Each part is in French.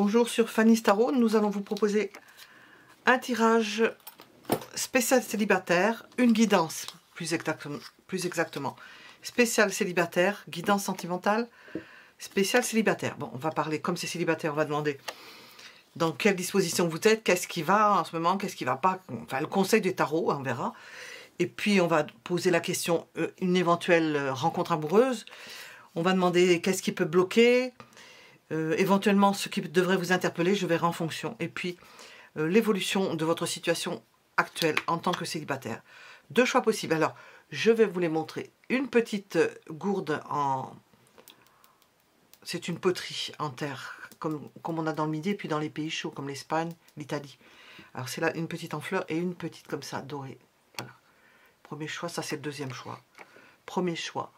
Bonjour sur Fanny Tarot, nous allons vous proposer un tirage spécial célibataire, une guidance plus exactement, spécial célibataire, guidance sentimentale, spécial célibataire. Bon, on va parler, comme c'est célibataire, on va demander dans quelle disposition vous êtes, qu'est-ce qui va en ce moment, qu'est-ce qui va pas, enfin le conseil du tarot, on verra. Et puis on va poser la question, une éventuelle rencontre amoureuse, on va demander qu'est-ce qui peut bloquer, éventuellement ce qui devrait vous interpeller, je verrai en fonction. Et puis l'évolution de votre situation actuelle en tant que célibataire. Deux choix possibles. Alors, je vais vous les montrer. Une petite gourde en... C'est une poterie en terre, comme on a dans le Midi, et puis dans les pays chauds, comme l'Espagne, l'Italie. Alors, c'est là une petite en fleurs et une petite comme ça, dorée. Voilà. Premier choix, ça c'est le deuxième choix. Premier choix,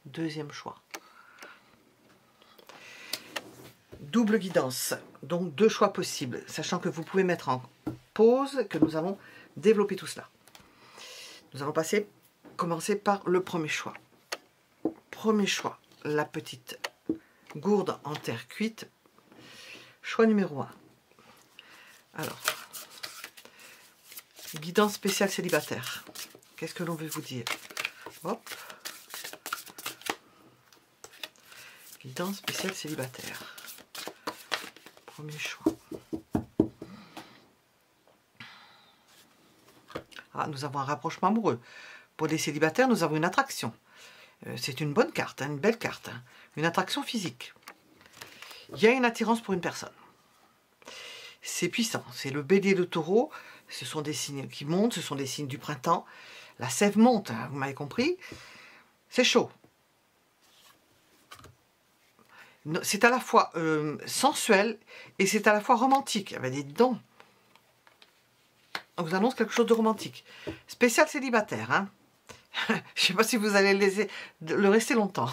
deuxième choix. Double guidance, donc deux choix possibles, sachant que vous pouvez mettre en pause, que nous allons développer tout cela. Nous allons commencer par le premier choix. Premier choix, la petite gourde en terre cuite. Choix numéro 1. Alors, guidance spéciale célibataire. Qu'est-ce que l'on veut vous dire? Hop. Guidance spéciale célibataire. Premier choix. Ah, nous avons un rapprochement amoureux. Pour des célibataires, nous avons une attraction. C'est une bonne carte, hein, une belle carte. Hein, une attraction physique. Il y a une attirance pour une personne. C'est puissant. C'est le bélier, le taureau. Ce sont des signes qui montent, ce sont des signes du printemps. La sève monte, hein, vous m'avez compris. C'est chaud. C'est à la fois sensuel et c'est à la fois romantique. Il y avait des dons. On vous annonce quelque chose de romantique. Spécial célibataire. Hein. Je ne sais pas si vous allez le rester longtemps.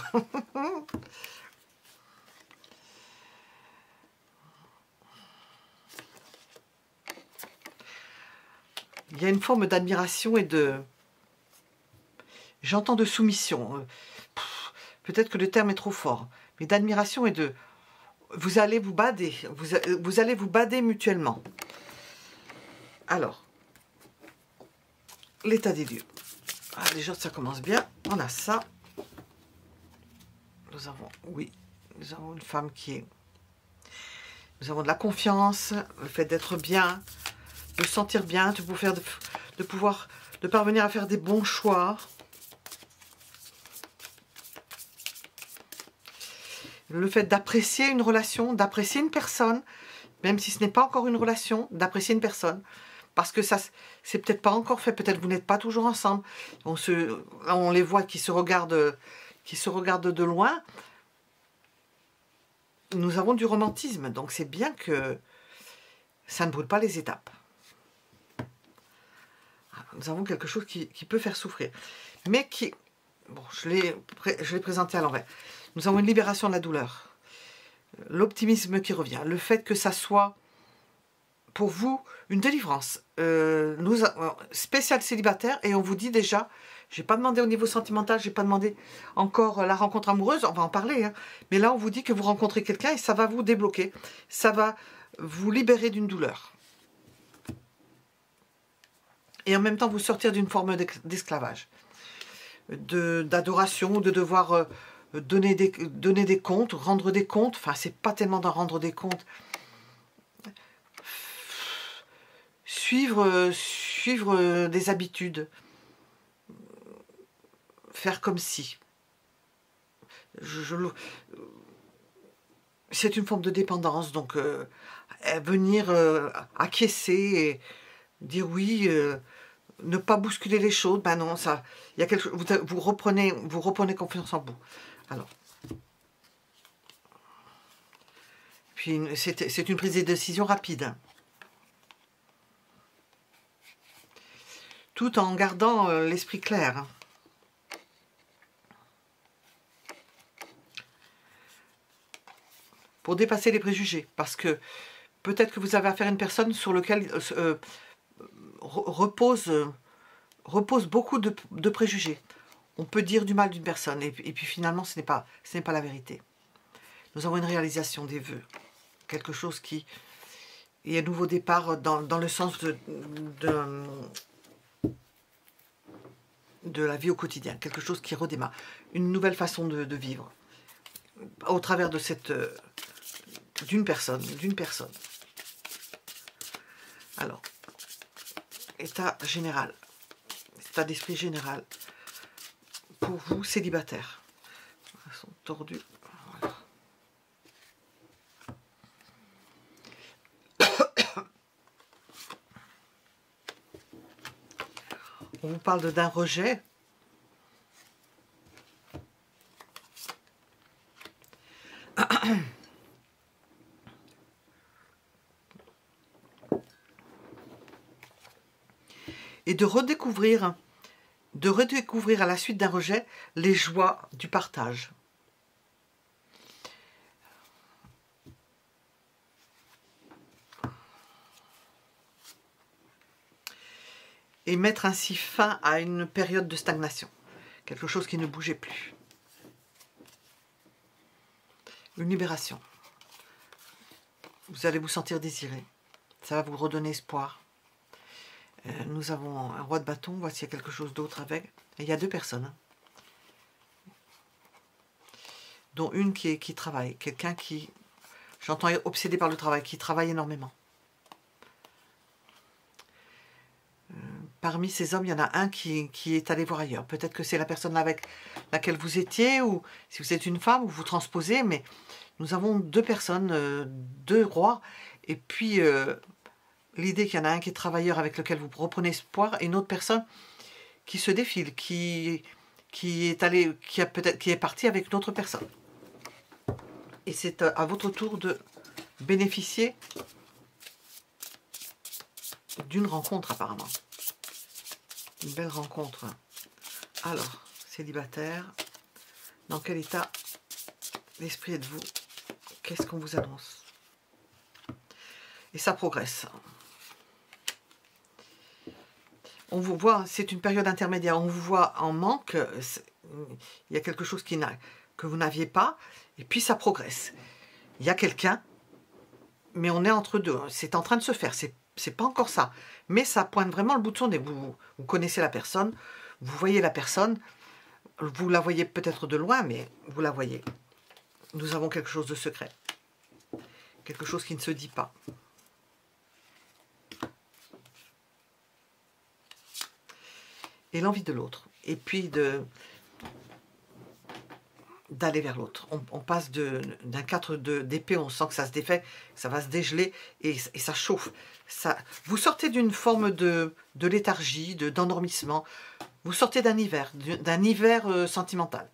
Il y a une forme d'admiration et de... J'entends de soumission. Peut-être que le terme est trop fort. Mais d'admiration et de... Vous allez vous bader. Vous allez vous bader mutuellement. Alors, l'état des lieux. Ah, déjà, ça commence bien. On a ça. Nous avons, oui, nous avons une femme qui est... Nous avons de la confiance, le fait d'être bien, de se sentir bien, de parvenir à faire des bons choix. Le fait d'apprécier une relation, d'apprécier une personne, même si ce n'est pas encore une relation, d'apprécier une personne. Parce que ça, c'est peut-être pas encore fait, peut-être vous n'êtes pas toujours ensemble. On les voit qui se regardent de loin. Nous avons du romantisme, donc c'est bien que ça ne brûle pas les étapes. Nous avons quelque chose qui peut faire souffrir. Mais qui... Bon, je l'ai présenté à l'envers. Nous avons une libération de la douleur. L'optimisme qui revient. Le fait que ça soit, pour vous, une délivrance. Spécial célibataire. Et on vous dit déjà, je n'ai pas demandé au niveau sentimental, je n'ai pas demandé encore la rencontre amoureuse. On va en parler. Hein, mais là, on vous dit que vous rencontrez quelqu'un et ça va vous débloquer. Ça va vous libérer d'une douleur. Et en même temps, vous sortir d'une forme d'esclavage. D'adoration, de devoir... donner des comptes, rendre des comptes, enfin c'est pas tellement d'en rendre des comptes, suivre des habitudes, faire comme si, c'est une forme de dépendance, donc venir acquiescer et dire oui, ne pas bousculer les choses, ben non, ça, il y a quelque chose, vous reprenez confiance en vous. Alors, puis c'est une prise de décision rapide, tout en gardant l'esprit clair. Pour dépasser les préjugés, parce que peut-être que vous avez affaire à une personne sur laquelle repose beaucoup de préjugés. On peut dire du mal d'une personne et puis finalement ce n'est pas la vérité. Nous avons une réalisation des vœux. quelque chose qui est un nouveau départ dans le sens de la vie au quotidien, quelque chose qui redémarre, une nouvelle façon de vivre au travers de cette d'une personne. Alors, état général, état d'esprit général pour vous célibataires. Ils sont tordus. Voilà. On vous parle d'un rejet. Et de redécouvrir à la suite d'un rejet les joies du partage. Et mettre ainsi fin à une période de stagnation. Quelque chose qui ne bougeait plus. Une libération. Vous allez vous sentir désiré. Ça va vous redonner espoir. Nous avons un roi de bâton. Voici il y a quelque chose d'autre avec. Et il y a deux personnes. Dont une qui travaille. Quelqu'un qui, j'entends obsédé par le travail, qui travaille énormément. Parmi ces hommes, il y en a un qui est allé voir ailleurs. Peut-être que c'est la personne avec laquelle vous étiez, ou si vous êtes une femme, vous transposez, mais nous avons deux personnes, deux rois, et puis l'idée qu'il y en a un qui est travailleur avec lequel vous reprenez espoir, et une autre personne qui se défile, qui est parti avec une autre personne. Et c'est à votre tour de bénéficier d'une rencontre apparemment. Une belle rencontre. Alors, célibataire, dans quel état d'esprit êtes-vous? Qu'est-ce qu'on vous annonce? Et ça progresse. On vous voit, c'est une période intermédiaire, on vous voit en manque, il y a quelque chose que vous n'aviez pas, et puis ça progresse. Il y a quelqu'un, mais on est entre deux, c'est en train de se faire, c'est pas encore ça, mais ça pointe vraiment le bout de son nez. Vous connaissez la personne, vous voyez la personne, vous la voyez peut-être de loin, mais vous la voyez. Nous avons quelque chose de secret, quelque chose qui ne se dit pas. Et l'envie de l'autre, et puis d'aller vers l'autre. On passe d'un 4 d'épée, on sent que ça se défait, ça va se dégeler, et ça chauffe. Vous sortez d'une forme de léthargie, d'endormissement, vous sortez d'un hiver sentimental.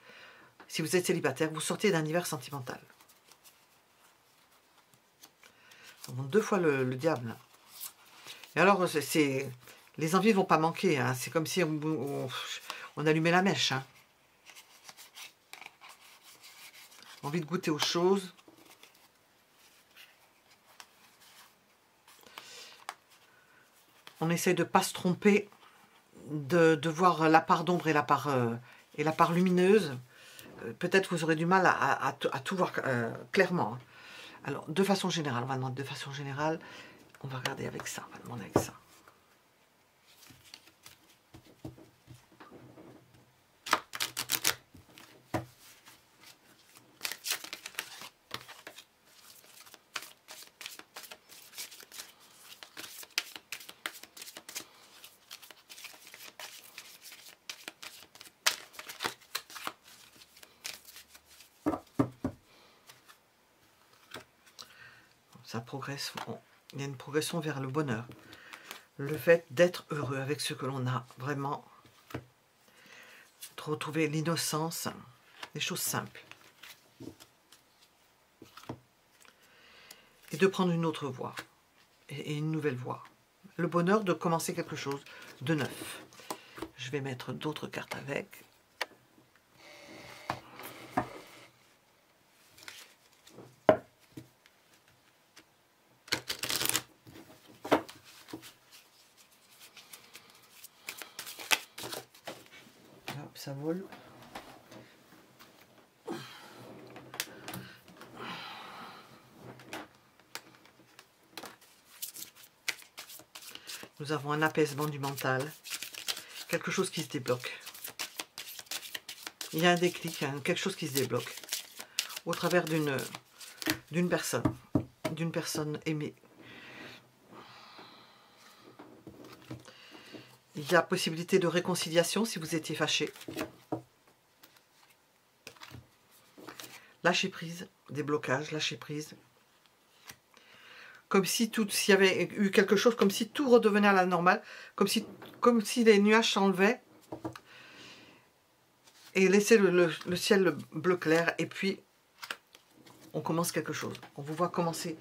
Si vous êtes célibataire, vous sortez d'un hiver sentimental. Bon, deux fois le diable. Et alors, les envies ne vont pas manquer, hein. C'est comme si on allumait la mèche, hein. Envie de goûter aux choses. On essaie de ne pas se tromper, de voir la part d'ombre et la part lumineuse. Peut-être vous aurez du mal à tout voir clairement. Alors, de façon générale, on va demander de façon générale, on va regarder avec ça, on va demander avec ça. Ça progresse, il y a une progression vers le bonheur. Le fait d'être heureux avec ce que l'on a, vraiment, de retrouver l'innocence, des choses simples. Et de prendre une autre voie, et une nouvelle voie. Le bonheur de commencer quelque chose de neuf. Je vais mettre d'autres cartes avec. Hop, ça vole. Nous avons un apaisement du mental. Quelque chose qui se débloque. Il y a un déclic, hein, quelque chose qui se débloque. Au travers d'une personne aimée. Il y a possibilité de réconciliation si vous étiez fâché. Lâcher prise, déblocage, lâcher prise. Comme si s'il y avait eu quelque chose, comme si tout redevenait à la normale, comme si les nuages s'enlevaient et laisser le ciel bleu clair, et puis on commence quelque chose. On vous voit commencer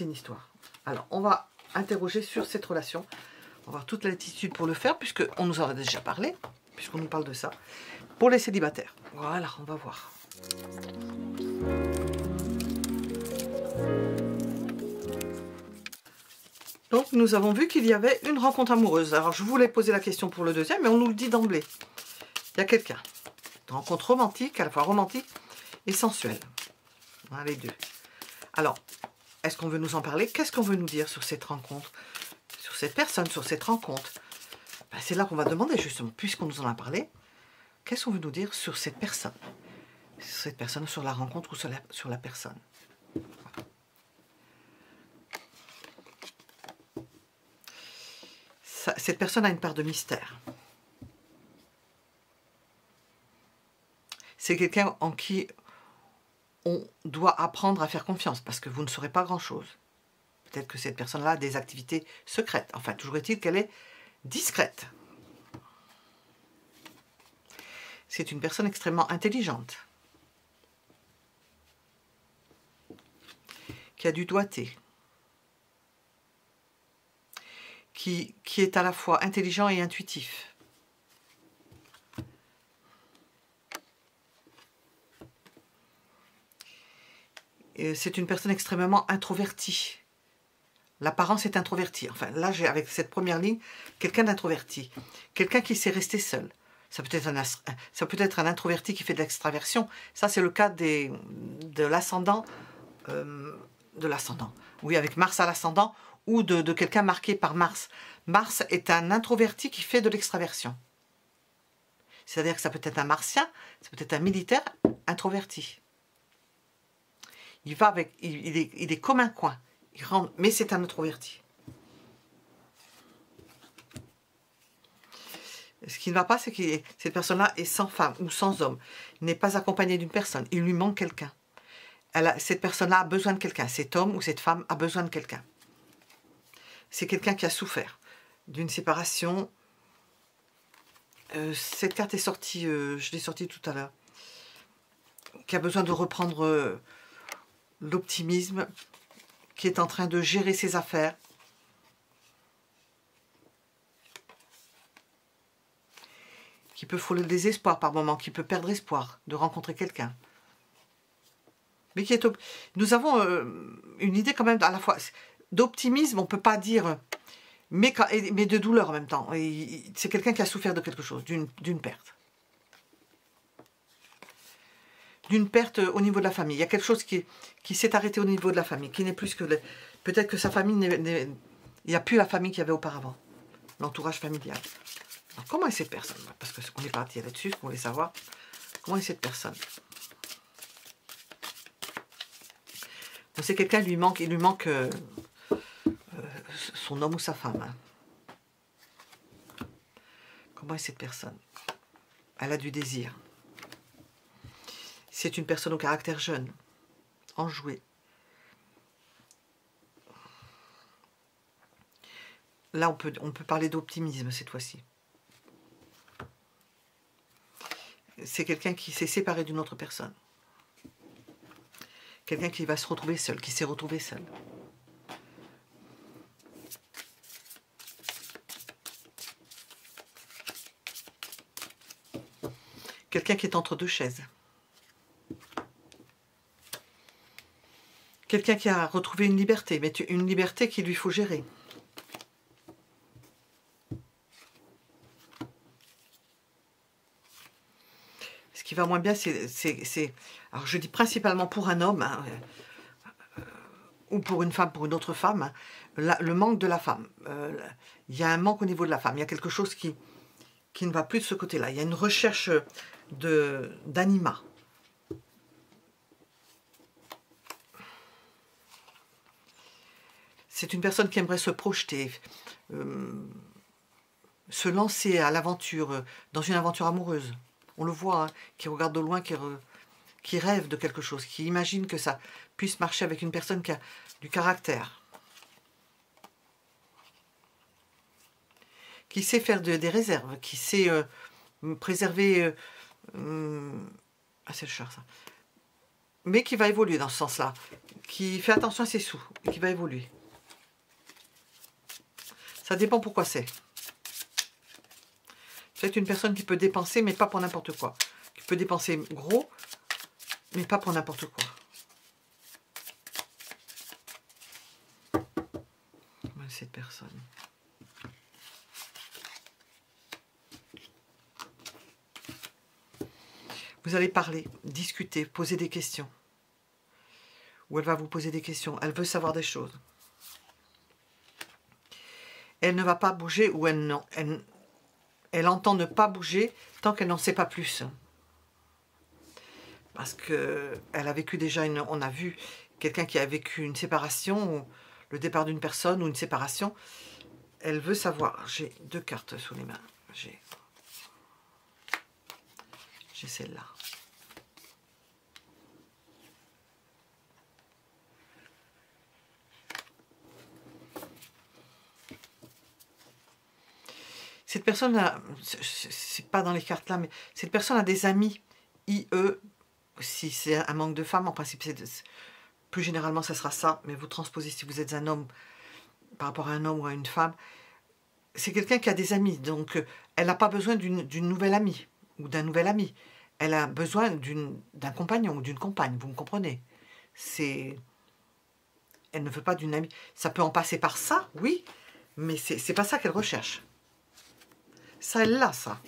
une histoire. Alors, on va interroger sur cette relation. On va avoir toute l'attitude pour le faire, puisqu'on nous en a déjà parlé, puisqu'on nous parle de ça. Pour les célibataires. Voilà, on va voir. Donc, nous avons vu qu'il y avait une rencontre amoureuse. Alors, je voulais poser la question pour le deuxième, mais on nous le dit d'emblée. Il y a quelqu'un. Une rencontre romantique, à la fois romantique et sensuelle. Hein, les deux. Alors, est-ce qu'on veut nous en parler? Qu'est-ce qu'on veut nous dire sur cette rencontre? Sur cette personne, sur cette rencontre? Ben, c'est là qu'on va demander, justement, puisqu'on nous en a parlé, qu'est-ce qu'on veut nous dire sur cette personne? Sur cette personne, sur la rencontre ou sur la personne? Cette personne a une part de mystère. C'est quelqu'un en qui on doit apprendre à faire confiance, parce que vous ne saurez pas grand-chose. Peut-être que cette personne-là a des activités secrètes. Enfin, toujours est-il qu'elle est discrète. C'est une personne extrêmement intelligente, qui a du doigté, qui est à la fois intelligent et intuitif. C'est une personne extrêmement introvertie. L'apparence est introvertie. Enfin, là, j'ai avec cette première ligne, quelqu'un d'introverti. Quelqu'un qui sait rester seul. Ça peut être un introverti qui fait de l'extraversion. Ça, c'est le cas de l'ascendant. Oui, avec Mars à l'ascendant, ou de quelqu'un marqué par Mars. Mars est un introverti qui fait de l'extraversion. C'est-à-dire que ça peut être un martien, ça peut être un militaire introverti. Il est comme un coin. Mais c'est un introverti. Ce qui ne va pas, c'est que cette personne-là est sans femme ou sans homme. Il n'est pas accompagné d'une personne. Il lui manque quelqu'un. Cette personne-là a besoin de quelqu'un. Cet homme ou cette femme a besoin de quelqu'un. C'est quelqu'un qui a souffert d'une séparation. Cette carte est sortie, je l'ai sortie tout à l'heure. Qui a besoin de reprendre l'optimisme, qui est en train de gérer ses affaires. Qui peut frôler le désespoir par moments, qui peut perdre espoir de rencontrer quelqu'un. Mais nous avons une idée quand même à la fois d'optimisme, on ne peut pas dire, mais de douleur en même temps. C'est quelqu'un qui a souffert de quelque chose, d'une perte. D'une perte au niveau de la famille. Il y a quelque chose qui s'est arrêté au niveau de la famille, qui n'est plus que... Peut-être que sa famille il n'y a plus la famille qu'il y avait auparavant. L'entourage familial. Alors, comment est cette personne? Parce qu'on est parti là-dessus, on voulait savoir. Comment est cette personne? C'est quelqu'un, il lui manque son homme ou sa femme. Hein. Comment est cette personne? Elle a du désir. C'est une personne au caractère jeune, enjouée. Là, on peut parler d'optimisme cette fois-ci. C'est quelqu'un qui s'est séparé d'une autre personne. Quelqu'un qui va se retrouver seul, qui s'est retrouvé seul. Quelqu'un qui est entre deux chaises. Quelqu'un qui a retrouvé une liberté, mais une liberté qu'il lui faut gérer. Ce qui va moins bien, c'est... Alors je dis principalement pour un homme, hein, ou pour une femme, pour une autre femme, hein, le manque de la femme. Il y a un manque au niveau de la femme. Il y a quelque chose qui ne va plus de ce côté-là. Il y a une recherche d'anima. C'est une personne qui aimerait se projeter, se lancer à l'aventure, dans une aventure amoureuse. On le voit, hein, qui regarde de loin, qui rêve de quelque chose, qui imagine que ça puisse marcher avec une personne qui a du caractère, qui sait faire des réserves, qui sait préserver... ah, c'est le chat, ça. Mais qui va évoluer dans ce sens-là, qui fait attention à ses sous, et qui va évoluer. Ça dépend pourquoi c'est. C'est une personne qui peut dépenser, mais pas pour n'importe quoi. Qui peut dépenser gros, mais pas pour n'importe quoi. Cette personne. Vous allez parler, discuter, poser des questions. Ou elle va vous poser des questions. Elle veut savoir des choses. Elle ne va pas bouger ou elle entend ne pas bouger tant qu'elle n'en sait pas plus. Parce qu'elle a vécu déjà on a vu quelqu'un qui a vécu une séparation, le départ d'une personne ou une séparation. Elle veut savoir. J'ai 2 cartes sous les mains. J'ai celle-là. Cette personne a, c'est pas dans les cartes là, mais cette personne a des amis, IE, si c'est un manque de femmes, en principe, plus généralement, ça sera ça, mais vous transposez si vous êtes un homme, par rapport à un homme ou à une femme, c'est quelqu'un qui a des amis, donc elle n'a pas besoin d'une nouvelle amie, ou d'un nouvel ami, elle a besoin d'un compagnon ou d'une compagne, vous me comprenez? Elle ne veut pas d'une amie, ça peut en passer par ça, oui, mais c'est pas ça qu'elle recherche. Ça, elle l'a, ça.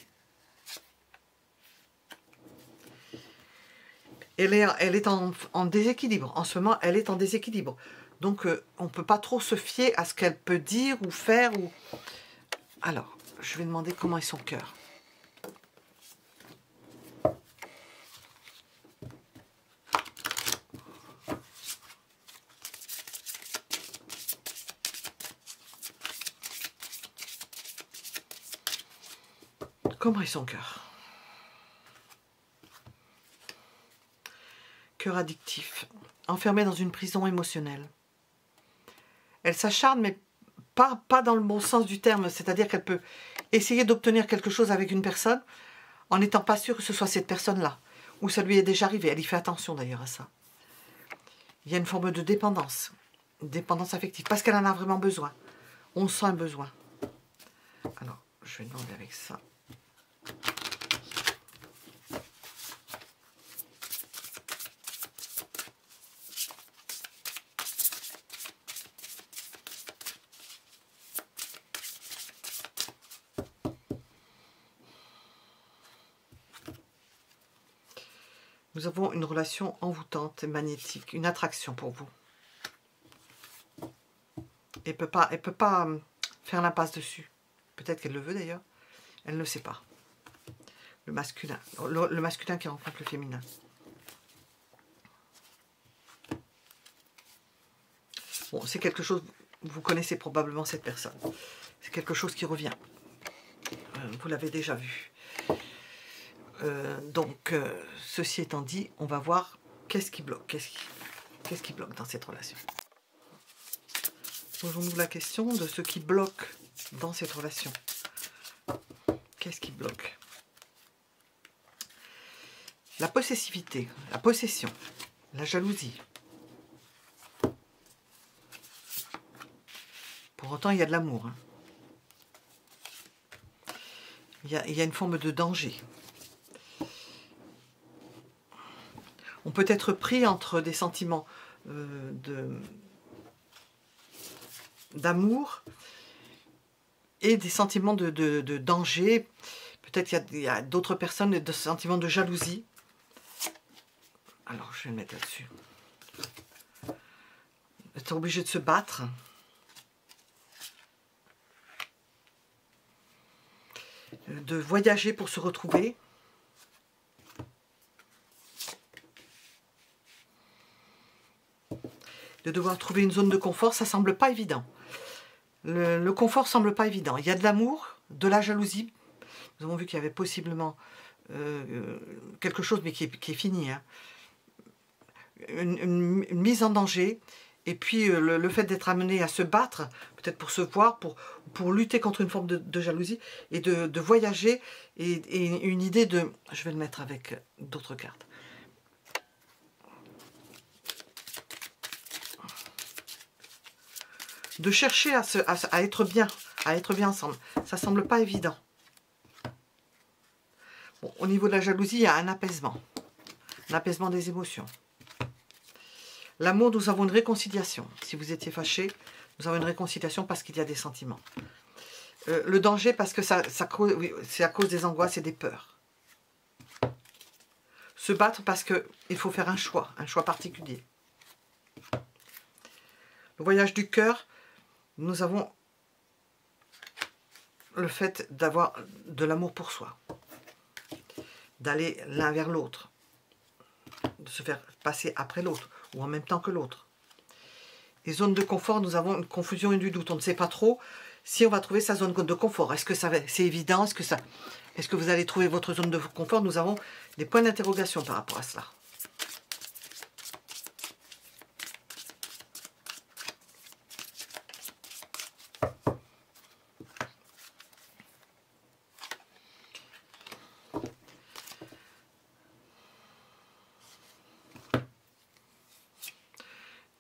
Elle est en déséquilibre. En ce moment, elle est en déséquilibre. Donc, on ne peut pas trop se fier à ce qu'elle peut dire ou faire. Alors, je vais demander comment est son cœur. Comment est son cœur? Cœur addictif, enfermé dans une prison émotionnelle. Elle s'acharne, mais pas dans le bon sens du terme, c'est-à-dire qu'elle peut essayer d'obtenir quelque chose avec une personne en n'étant pas sûre que ce soit cette personne-là, ou ça lui est déjà arrivé. Elle y fait attention d'ailleurs à ça. Il y a une forme de dépendance affective, parce qu'elle en a vraiment besoin. On sent un besoin. Alors, je vais demander avec ça. Nous avons une relation envoûtante et magnétique, une attraction pour vous. Elle peut pas faire l'impasse dessus. Peut-être qu'elle le veut d'ailleurs. Elle ne le sait pas. Le masculin qui rencontre le féminin. Bon, c'est quelque chose, vous connaissez probablement cette personne. C'est quelque chose qui revient. Vous l'avez déjà vu. Donc, ceci étant dit, on va voir qu'est-ce qui bloque. Qu'est-ce qui bloque dans cette relation? Posons-nous la question de ce qui bloque dans cette relation. Qu'est-ce qui bloque? La possessivité, la possession, la jalousie. Pour autant, il y a de l'amour. Hein. Il y a une forme de danger. On peut être pris entre des sentiments d'amour et des sentiments de danger. Peut-être qu'il y a d'autres personnes, des sentiments de jalousie. Alors, je vais le mettre là-dessus. Être obligé de se battre. de voyager pour se retrouver. De devoir trouver une zone de confort, ça semble pas évident. Le confort semble pas évident. Il y a de l'amour, de la jalousie. Nous avons vu qu'il y avait possiblement quelque chose, mais qui est fini. Hein. Une mise en danger. Et puis le fait d'être amené à se battre, peut-être pour se voir, pour lutter contre une forme de jalousie, et de voyager, et une idée de... Je vais le mettre avec d'autres cartes. De chercher à être bien ensemble. Ça ne semble pas évident. Bon, au niveau de la jalousie, il y a un apaisement des émotions. L'amour, nous avons une réconciliation. Si vous étiez fâché, nous avons une réconciliation parce qu'il y a des sentiments. Le danger, parce que c'est à cause des angoisses et des peurs. Se battre parce qu'il faut faire un choix particulier. Le voyage du cœur, nous avons le fait d'avoir de l'amour pour soi, d'aller l'un vers l'autre, de se faire passer après l'autre, ou en même temps que l'autre. Les zones de confort, nous avons une confusion et du doute. On ne sait pas trop si on va trouver sa zone de confort. Est-ce que c'est évident? Est-ce que vous allez trouver votre zone de confort? Nous avons des points d'interrogation par rapport à cela.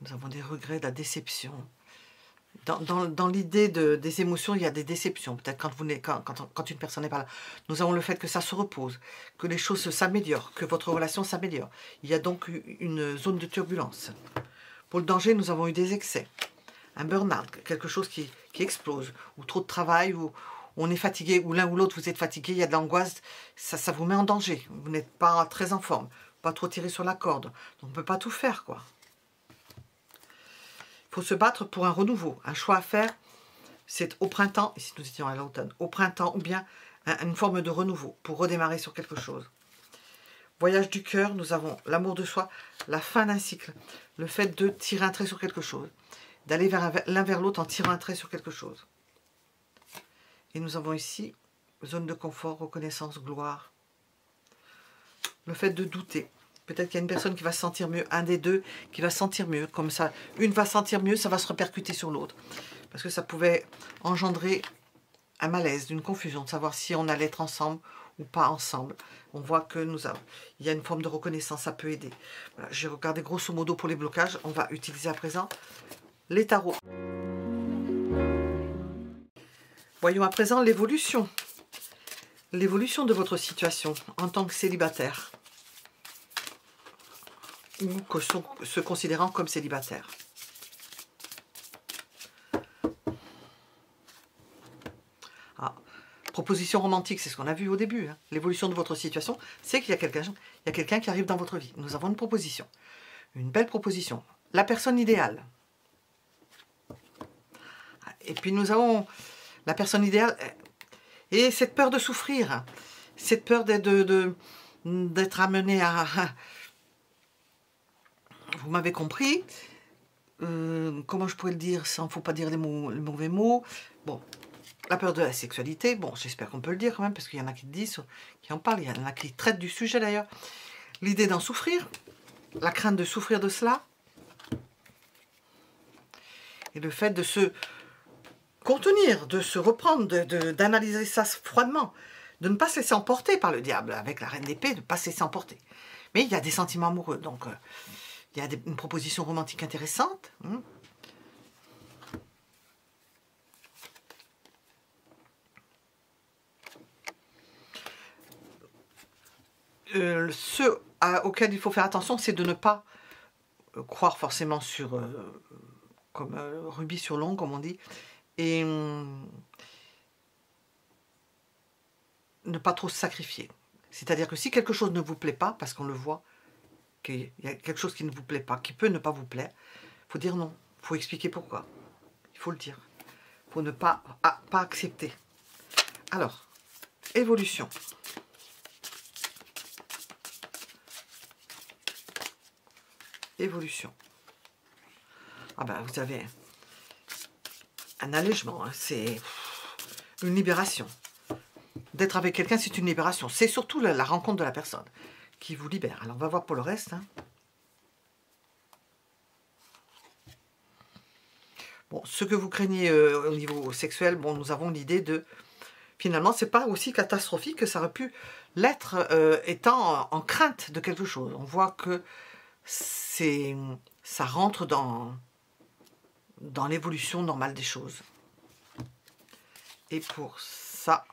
Nous avons des regrets, de la déception. Dans l'idée des émotions, il y a des déceptions. Peut-être quand une personne n'est pas là. Nous avons le fait que ça se repose, que les choses s'améliorent, que votre relation s'améliore. Il y a donc une zone de turbulence. Pour le danger, nous avons eu des excès. Un burn-out, quelque chose qui explose, ou trop de travail, ou on est fatigué, ou l'un ou l'autre vous êtes fatigué, il y a de l'angoisse, ça vous met en danger. Vous n'êtes pas très en forme, pas trop tiré sur la corde. Donc on ne peut pas tout faire, quoi. Il faut se battre pour un renouveau, un choix à faire. C'est au printemps, et si nous étions à l'automne, au printemps, ou bien une forme de renouveau, pour redémarrer sur quelque chose. Voyage du cœur, nous avons l'amour de soi, la fin d'un cycle, le fait de tirer un trait sur quelque chose, d'aller l'un vers l'autre en tirant un trait sur quelque chose. Et nous avons ici, zone de confort, reconnaissance, gloire, le fait de douter. Peut-être qu'il y a une personne qui va se sentir mieux, un des deux qui va se sentir mieux. Comme ça, une va sentir mieux, ça va se répercuter sur l'autre. Parce que ça pouvait engendrer un malaise, une confusion, de savoir si on allait être ensemble ou pas ensemble. On voit que il y a une forme de reconnaissance, ça peut aider. Voilà, j'ai regardé grosso modo pour les blocages. On va utiliser à présent les tarots. Voyons à présent l'évolution. L'évolution de votre situation en tant que célibataire. Ou se considérant comme célibataire. Ah, proposition romantique, c'est ce qu'on a vu au début. Hein. L'évolution de votre situation, c'est qu'il y a quelqu'un qui arrive dans votre vie. Nous avons une proposition. Une belle proposition. La personne idéale. Et puis nous avons la personne idéale et cette peur de souffrir. Cette peur d'être amené à... Vous m'avez compris. Comment je pourrais le dire sans faut pas dire les mauvais mots. Bon, la peur de la sexualité. Bon, j'espère qu'on peut le dire quand même, parce qu'il y en a qui disent, qui en parlent. Il y en a qui traitent du sujet d'ailleurs. L'idée d'en souffrir. La crainte de souffrir de cela. Et le fait de se contenir, de se reprendre, d'analyser ça froidement. De ne pas se laisser emporter par le diable. Avec la reine d'épée, de ne pas se laisser emporter. Mais il y a des sentiments amoureux, donc... il y a une proposition romantique intéressante. Ce auquel il faut faire attention, c'est de ne pas croire forcément sur... comme rubis sur l'ongle, comme on dit. Et ne pas trop se sacrifier. C'est-à-dire que si quelque chose ne vous plaît pas, parce qu'on le voit, qu'il y a quelque chose qui ne vous plaît pas, qui peut ne pas vous plaire, il faut dire non. Il faut expliquer pourquoi. Il faut le dire. Il faut ne pas accepter. Alors, évolution. Évolution. Ah ben, vous avez un allègement, hein, c'est une libération. D'être avec quelqu'un, c'est une libération. C'est surtout la rencontre de la personne qui vous libère. Alors, on va voir pour le reste. Hein. Bon, ce que vous craignez au niveau sexuel, bon, nous avons l'idée de... Finalement, c'est pas aussi catastrophique que ça aurait pu l'être étant en crainte de quelque chose. On voit que ça rentre dans l'évolution normale des choses. Et pour ça,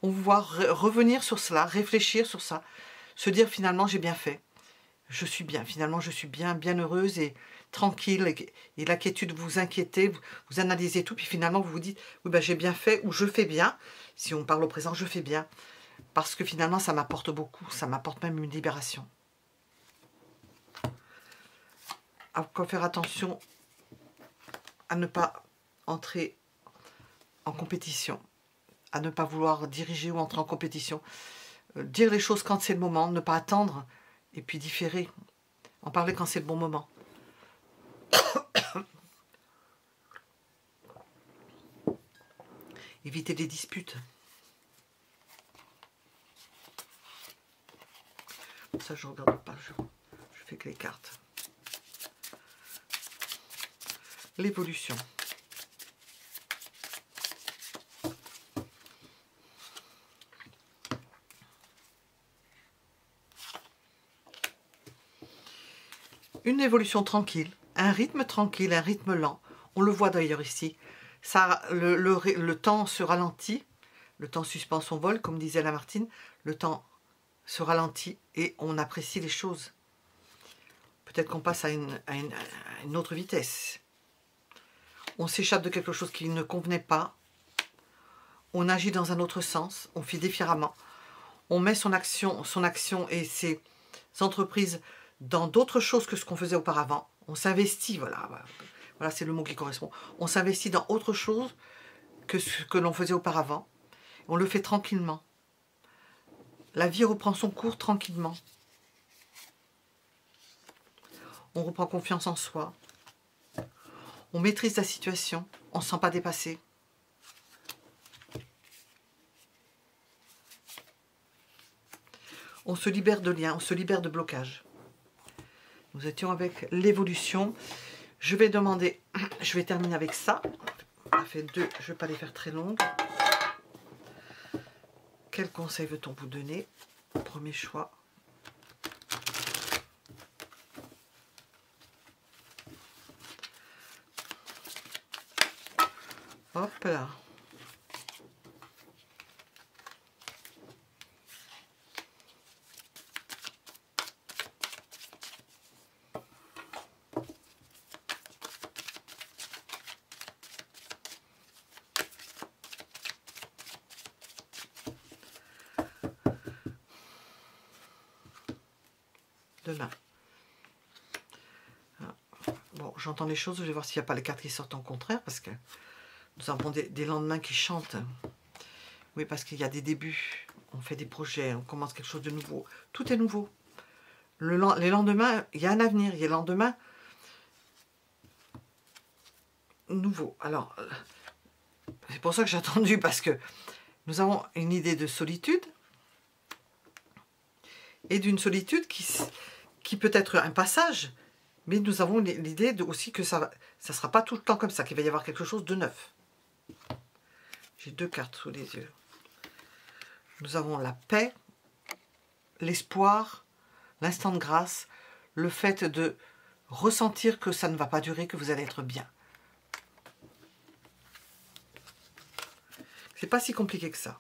on va revenir sur cela, réfléchir sur ça, se dire finalement j'ai bien fait, je suis bien, finalement je suis bien heureuse et tranquille, et l'inquiétude vous inquiétez, vous analysez tout, puis finalement vous vous dites oui ben j'ai bien fait ou je fais bien, si on parle au présent je fais bien, parce que finalement ça m'apporte beaucoup, ça m'apporte même une libération. À quoi faire attention à ne pas entrer en compétition, à ne pas vouloir diriger ou entrer en compétition, dire les choses quand c'est le moment, ne pas attendre et puis différer, en parler quand c'est le bon moment. Éviter les disputes. Ça je ne regarde pas, je fais que les cartes. L'évolution. Une évolution tranquille, un rythme tranquille, un rythme lent. On le voit d'ailleurs ici. Ça, le temps se ralentit, le temps suspend son vol, comme disait Lamartine. Le temps se ralentit et on apprécie les choses. Peut-être qu'on passe à une autre vitesse. On s'échappe de quelque chose qui ne convenait pas. On agit dans un autre sens, on fait différemment. On met son action et ses entreprises dans d'autres choses que ce qu'on faisait auparavant. On s'investit, voilà c'est le mot qui correspond. On s'investit dans autre chose que ce que l'on faisait auparavant. On le fait tranquillement. La vie reprend son cours tranquillement. On reprend confiance en soi. On maîtrise la situation. On ne se sent pas dépassé. On se libère de liens, on se libère de blocages. Nous étions avec l'évolution. Je vais demander, je vais terminer avec ça. On a fait 2, je ne vais pas les faire très longues. Quel conseil veut-on vous donner? Premier choix. Hop là. Demain. Bon, j'entends les choses, je vais voir s'il n'y a pas les cartes qui sortent en contraire, parce que nous avons des lendemains qui chantent. Oui, parce qu'il y a des débuts, on fait des projets, on commence quelque chose de nouveau. Tout est nouveau. Les lendemains, il y a un avenir, il y a les lendemains nouveaux. Alors, c'est pour ça que j'ai attendu, parce que nous avons une idée de solitude, et d'une solitude qui peut être un passage, mais nous avons l'idée aussi que ça ne sera pas tout le temps comme ça, qu'il va y avoir quelque chose de neuf. J'ai 2 cartes sous les yeux. Nous avons la paix, l'espoir, l'instant de grâce, le fait de ressentir que ça ne va pas durer, que vous allez être bien. C'est pas si compliqué que ça.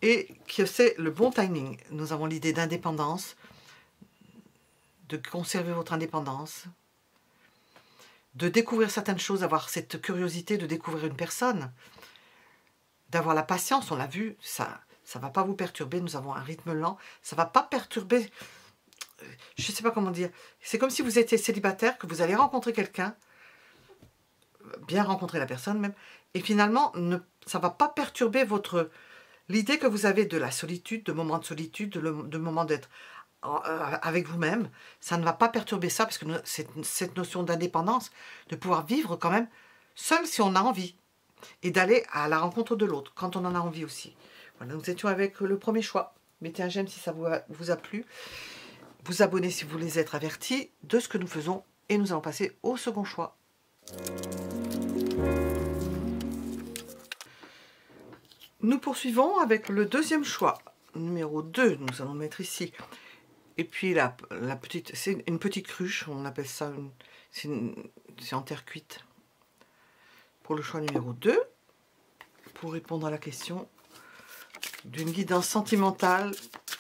Et que c'est le bon timing. Nous avons l'idée d'indépendance, de conserver votre indépendance, de découvrir certaines choses, avoir cette curiosité de découvrir une personne, d'avoir la patience, on l'a vu, ça ne va pas vous perturber, nous avons un rythme lent, ça ne va pas perturber je ne sais pas comment dire, c'est comme si vous étiez célibataire, que vous allez rencontrer quelqu'un, bien rencontrer la personne même, et finalement, ça ne va pas perturber l'idée que vous avez de la solitude, de moments de solitude, de moments d'être avec vous-même, ça ne va pas perturber ça, parce que cette notion d'indépendance, de pouvoir vivre quand même seul si on a envie, et d'aller à la rencontre de l'autre, quand on en a envie aussi. Voilà, nous étions avec le premier choix. Mettez un j'aime si ça vous a plu. Vous abonnez si vous voulez être avertis de ce que nous faisons. Et nous allons passer au second choix. Nous poursuivons avec le deuxième choix. Numéro 2, nous allons mettre ici. Et puis la petite, c'est une petite cruche, on appelle ça, c'est en terre cuite. Pour le choix numéro 2, pour répondre à la question d'une guidance sentimentale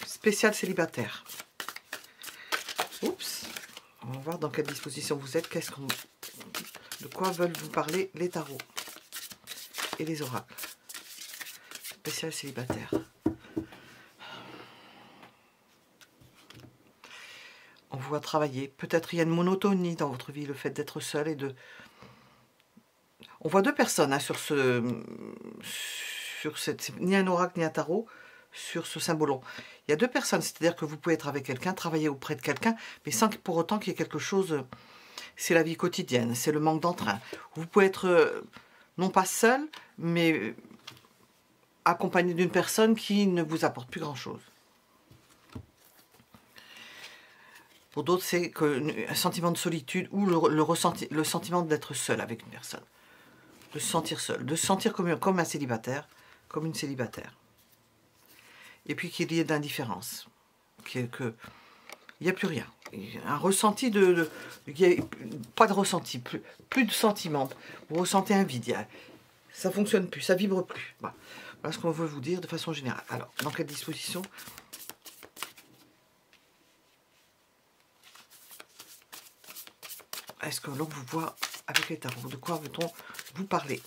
spéciale célibataire. Oups, on va voir dans quelle disposition vous êtes, de quoi veulent vous parler les tarots et les oracles. Spécial célibataire. On vous voit travailler. Peut-être il y a une monotonie dans votre vie, le fait d'être seul et de... On voit deux personnes hein, sur cette... Ni un oracle ni un tarot sur ce symbolon. Il y a deux personnes, c'est-à-dire que vous pouvez être avec quelqu'un, travailler auprès de quelqu'un, mais sans pour autant qu'il y ait quelque chose... C'est la vie quotidienne, c'est le manque d'entrain. Vous pouvez être non pas seul, mais accompagné d'une personne qui ne vous apporte plus grand-chose. Pour d'autres, c'est un sentiment de solitude ou le sentiment d'être seul avec une personne. De se sentir seul, de se sentir comme un célibataire, comme une célibataire. Et puis qu'il y ait d'indifférence, il n'y a plus rien. Un ressenti pas de ressenti, plus de sentiment. Vous ressentez un vide, ça ne fonctionne plus, ça vibre plus. Voilà ce qu'on veut vous dire de façon générale. Alors, dans quelle disposition ? Est-ce que l'on vous voit avec les tarots? De quoi veut-on vous parler?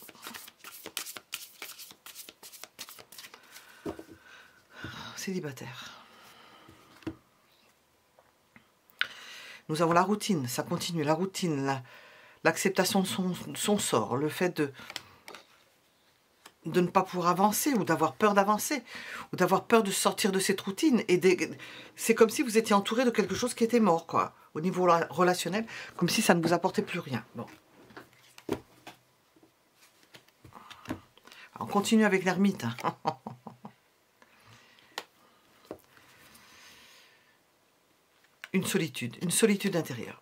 Célibataire. Nous avons la routine, ça continue, la routine, l'acceptation de son sort, le fait de ne pas pouvoir avancer, ou d'avoir peur d'avancer, ou d'avoir peur de sortir de cette routine. C'est comme si vous étiez entouré de quelque chose qui était mort, quoi, au niveau relationnel, comme si ça ne vous apportait plus rien. Bon. On continue avec l'ermite. Une solitude intérieure.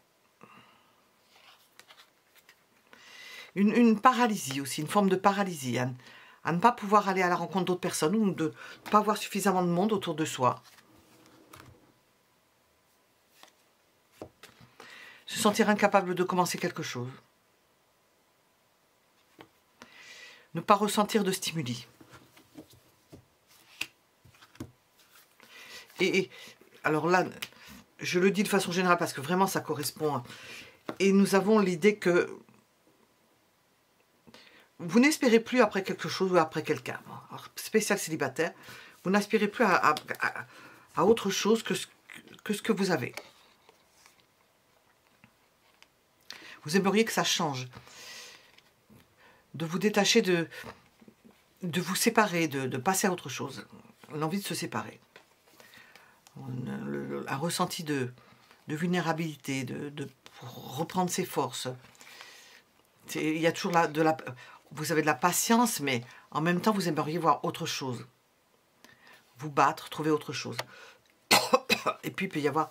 Une paralysie aussi, une forme de paralysie, à ne pas pouvoir aller à la rencontre d'autres personnes ou de ne pas avoir suffisamment de monde autour de soi. Se sentir incapable de commencer quelque chose. Ne pas ressentir de stimuli. Et alors là, je le dis de façon générale parce que vraiment ça correspond. Et nous avons l'idée que vous n'espérez plus après quelque chose ou après quelqu'un. Spécial célibataire, vous n'aspirez plus à autre chose que ce que vous avez. Vous aimeriez que ça change. De vous détacher, de vous séparer, de passer à autre chose. L'envie de se séparer. Un ressenti de vulnérabilité, de reprendre ses forces. Il y a toujours vous avez de la patience, mais en même temps, vous aimeriez voir autre chose. Vous battre, trouver autre chose. Et puis, il peut y avoir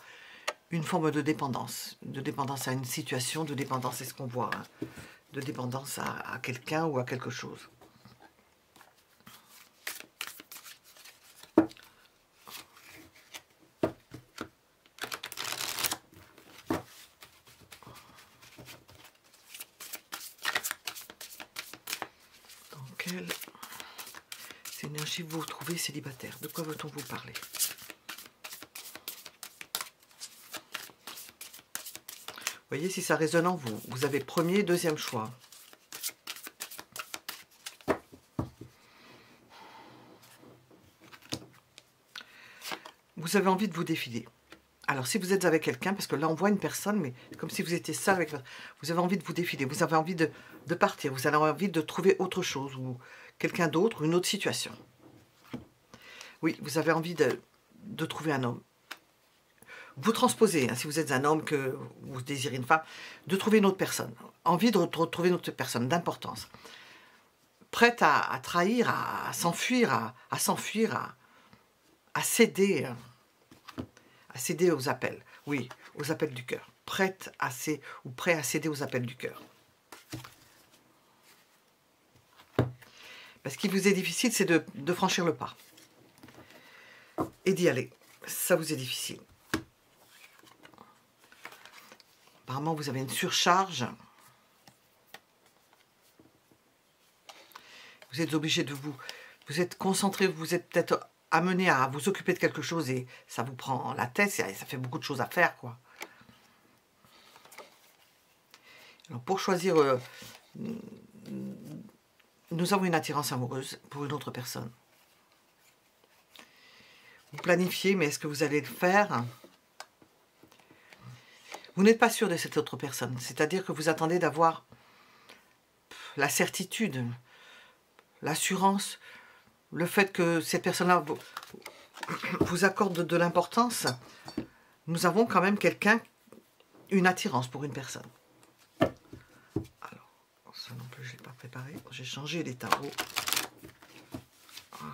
une forme de dépendance à une situation, de dépendance, c'est ce qu'on voit, hein, de dépendance à quelqu'un ou à quelque chose. Quelle énergie vous trouvez célibataire? De quoi veut-on vous parler? Voyez si ça résonne en vous. Vous avez premier, deuxième choix. Vous avez envie de vous défiler. Alors, si vous êtes avec quelqu'un, parce que là, on voit une personne, mais comme si vous étiez seul avec... Vous avez envie de vous défiler, vous avez envie de partir, vous avez envie de trouver autre chose, ou quelqu'un d'autre, une autre situation. Oui, vous avez envie de trouver un homme. Vous transposez, hein, si vous êtes un homme, que vous désirez une femme, de trouver une autre personne. Envie de retrouver une autre personne d'importance. Prête à trahir, à s'enfuir, à s'enfuir, à céder... à céder aux appels, oui, aux appels du cœur. Prête à céder, ou prêt à céder aux appels du cœur. Ce qui vous est difficile, c'est de franchir le pas. Et d'y aller. Ça vous est difficile. Apparemment, vous avez une surcharge. Vous êtes obligé de vous êtes concentré, vous êtes peut-être amené à vous occuper de quelque chose et ça vous prend la tête, ça fait beaucoup de choses à faire, quoi. Alors, pour choisir, nous avons une attirance amoureuse pour une autre personne. Vous planifiez, mais est-ce que vous allez le faire? Vous n'êtes pas sûr de cette autre personne, c'est-à-dire que vous attendez d'avoir la certitude, l'assurance, le fait que cette personne-là vous accorde de l'importance. Nous avons quand même une attirance pour une personne. Alors, ça non plus, je ne l'ai pas préparé. J'ai changé les tarots. Voilà.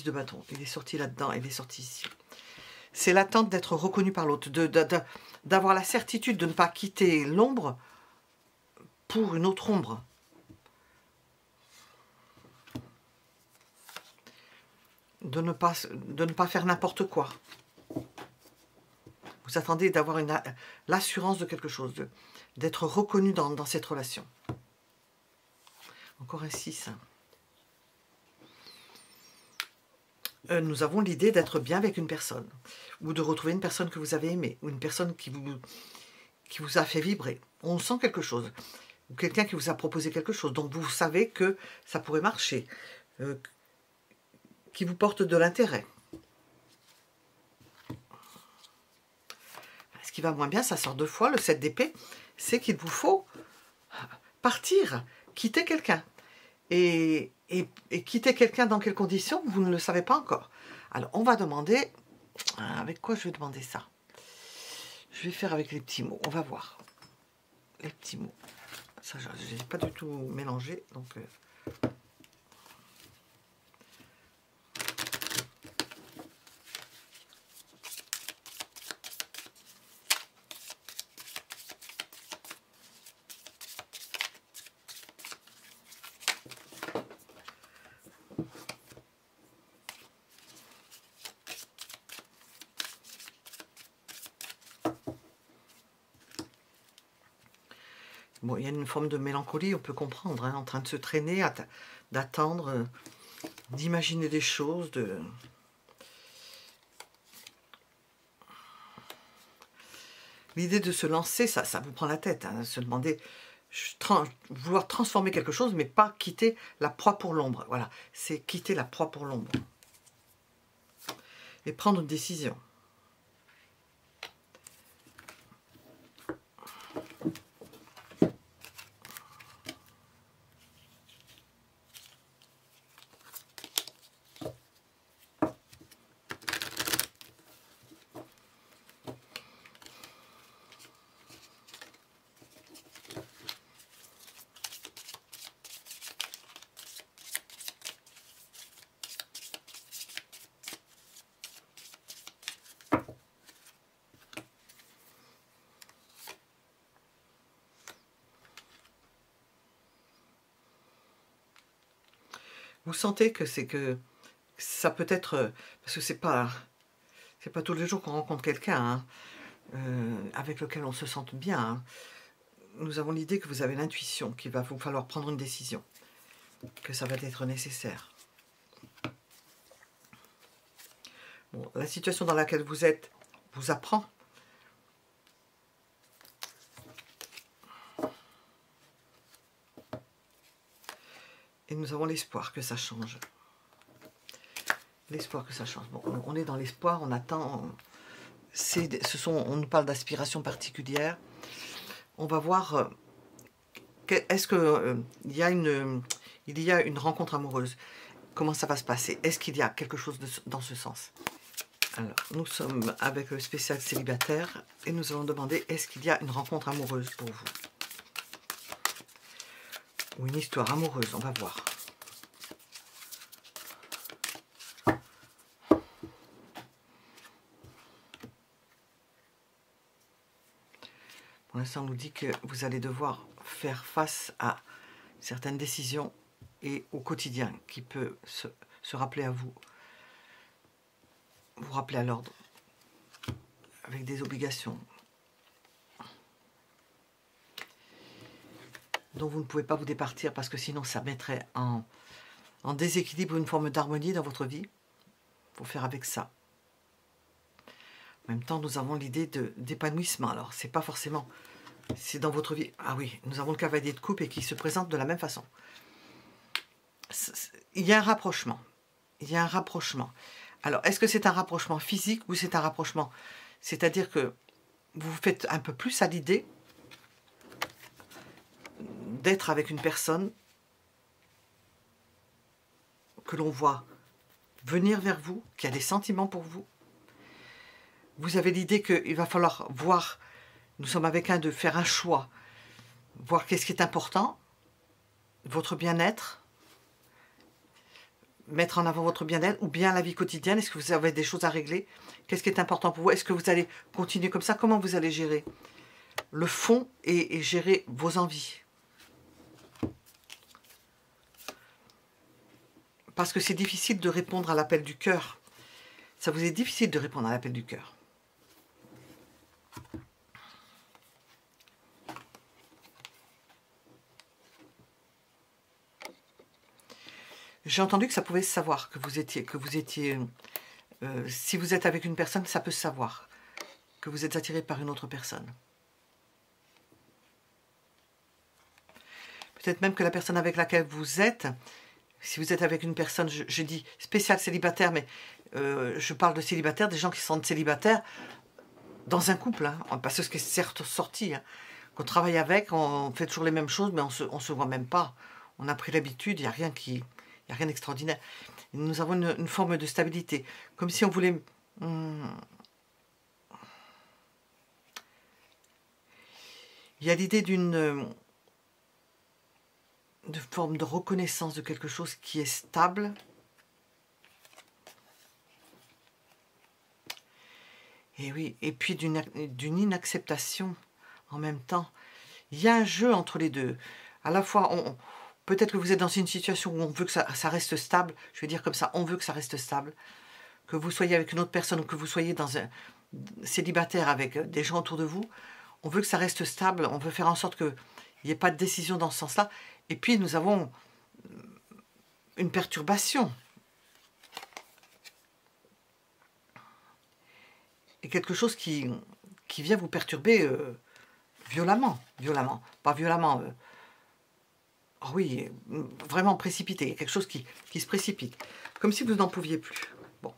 De bâton, il est sorti là-dedans, il est sorti ici. C'est l'attente d'être reconnu par l'autre, d'avoir la certitude de ne pas quitter l'ombre pour une autre ombre. De ne pas faire n'importe quoi. Vous attendez d'avoir l'assurance de quelque chose, d'être reconnu dans cette relation. Encore un 6. Nous avons l'idée d'être bien avec une personne, ou de retrouver une personne que vous avez aimée, ou une personne qui vous a fait vibrer. On sent quelque chose, ou quelqu'un qui vous a proposé quelque chose, donc vous savez que ça pourrait marcher, qui vous porte de l'intérêt. Ce qui va moins bien, ça sort 2 fois, le 7 d'épée, c'est qu'il vous faut partir, quitter quelqu'un. Et quitter quelqu'un dans quelles conditions, vous ne le savez pas encore. Alors, on va demander... Avec quoi je vais demander ça? Je vais faire avec les petits mots. On va voir. Les petits mots. Ça, je n'ai pas du tout mélangé. Donc... Bon, il y a une forme de mélancolie, on peut comprendre, hein, en train de se traîner, d'attendre, d'imaginer des choses, L'idée de se lancer, ça vous prend la tête, hein, se demander, vouloir transformer quelque chose, mais pas quitter la proie pour l'ombre. Voilà, c'est quitter la proie pour l'ombre. Et prendre une décision. Vous sentez que ça peut être, parce que c'est pas tous les jours qu'on rencontre quelqu'un avec lequel on se sente bien. Hein. Nous avons l'idée que vous avez l'intuition qu'il va vous falloir prendre une décision, que ça va être nécessaire. Bon, la situation dans laquelle vous êtes vous apprend. Et nous avons l'espoir que ça change. L'espoir que ça change. Bon, on est dans l'espoir, on attend. On nous parle d'aspiration particulière. On va voir, est-ce qu'il y a une rencontre amoureuse? Comment ça va se passer? Est-ce qu'il y a quelque chose dans ce sens? Alors, nous sommes avec le spécial célibataire et nous allons demander, est-ce qu'il y a une rencontre amoureuse pour vous? Ou une histoire amoureuse, on va voir. Pour l'instant, on nous dit que vous allez devoir faire face à certaines décisions et au quotidien qui peut se rappeler à vous rappeler à l'ordre avec des obligations dont vous ne pouvez pas vous départir parce que sinon ça mettrait en déséquilibre une forme d'harmonie dans votre vie. Il faut faire avec ça. En même temps, nous avons l'idée d'épanouissement. Alors, c'est pas forcément... C'est dans votre vie. Ah oui, nous avons le cavalier de coupe et qui se présente de la même façon. Il y a un rapprochement. Il y a un rapprochement. Alors, est-ce que c'est un rapprochement physique ou c'est un rapprochement... C'est-à-dire que vous vous faites un peu plus à l'idée d'être avec une personne que l'on voit venir vers vous, qui a des sentiments pour vous. Vous avez l'idée qu'il va falloir voir, nous sommes avec un, de faire un choix, voir qu'est-ce qui est important, votre bien-être, mettre en avant votre bien-être, ou bien la vie quotidienne, est-ce que vous avez des choses à régler? Qu'est-ce qui est important pour vous? Est-ce que vous allez continuer comme ça? Comment vous allez gérer le fond et gérer vos envies? Parce que c'est difficile de répondre à l'appel du cœur. Ça vous est difficile de répondre à l'appel du cœur. J'ai entendu que ça pouvait se savoir, que vous étiez si vous êtes avec une personne, ça peut se savoir, que vous êtes attiré par une autre personne. Peut-être même que la personne avec laquelle vous êtes, si vous êtes avec une personne, je dis spécial célibataire, mais je parle de célibataire, des gens qui sont célibataires dans un couple, hein, parce que c'est certes sorti, hein, qu'on travaille avec, on fait toujours les mêmes choses, mais on se voit même pas. On a pris l'habitude, il n'y a rien d'extraordinaire. Nous avons une forme de stabilité, comme si on voulait... Il y a l'idée d'une forme de reconnaissance de quelque chose qui est stable. Et oui, et puis d'une inacceptation en même temps. Il y a un jeu entre les deux. À la fois, peut-être que vous êtes dans une situation où on veut que ça reste stable. Je vais dire comme ça, on veut que ça reste stable. Que vous soyez avec une autre personne ou que vous soyez dans un célibataire avec des gens autour de vous. On veut que ça reste stable. On veut faire en sorte qu'il n'y ait pas de décision dans ce sens-là. Et puis, nous avons une perturbation. Et quelque chose qui vient vous perturber violemment. Pas violemment... oh oui, vraiment précipité. Il y a quelque chose qui se précipite. Comme si vous n'en pouviez plus. Bon.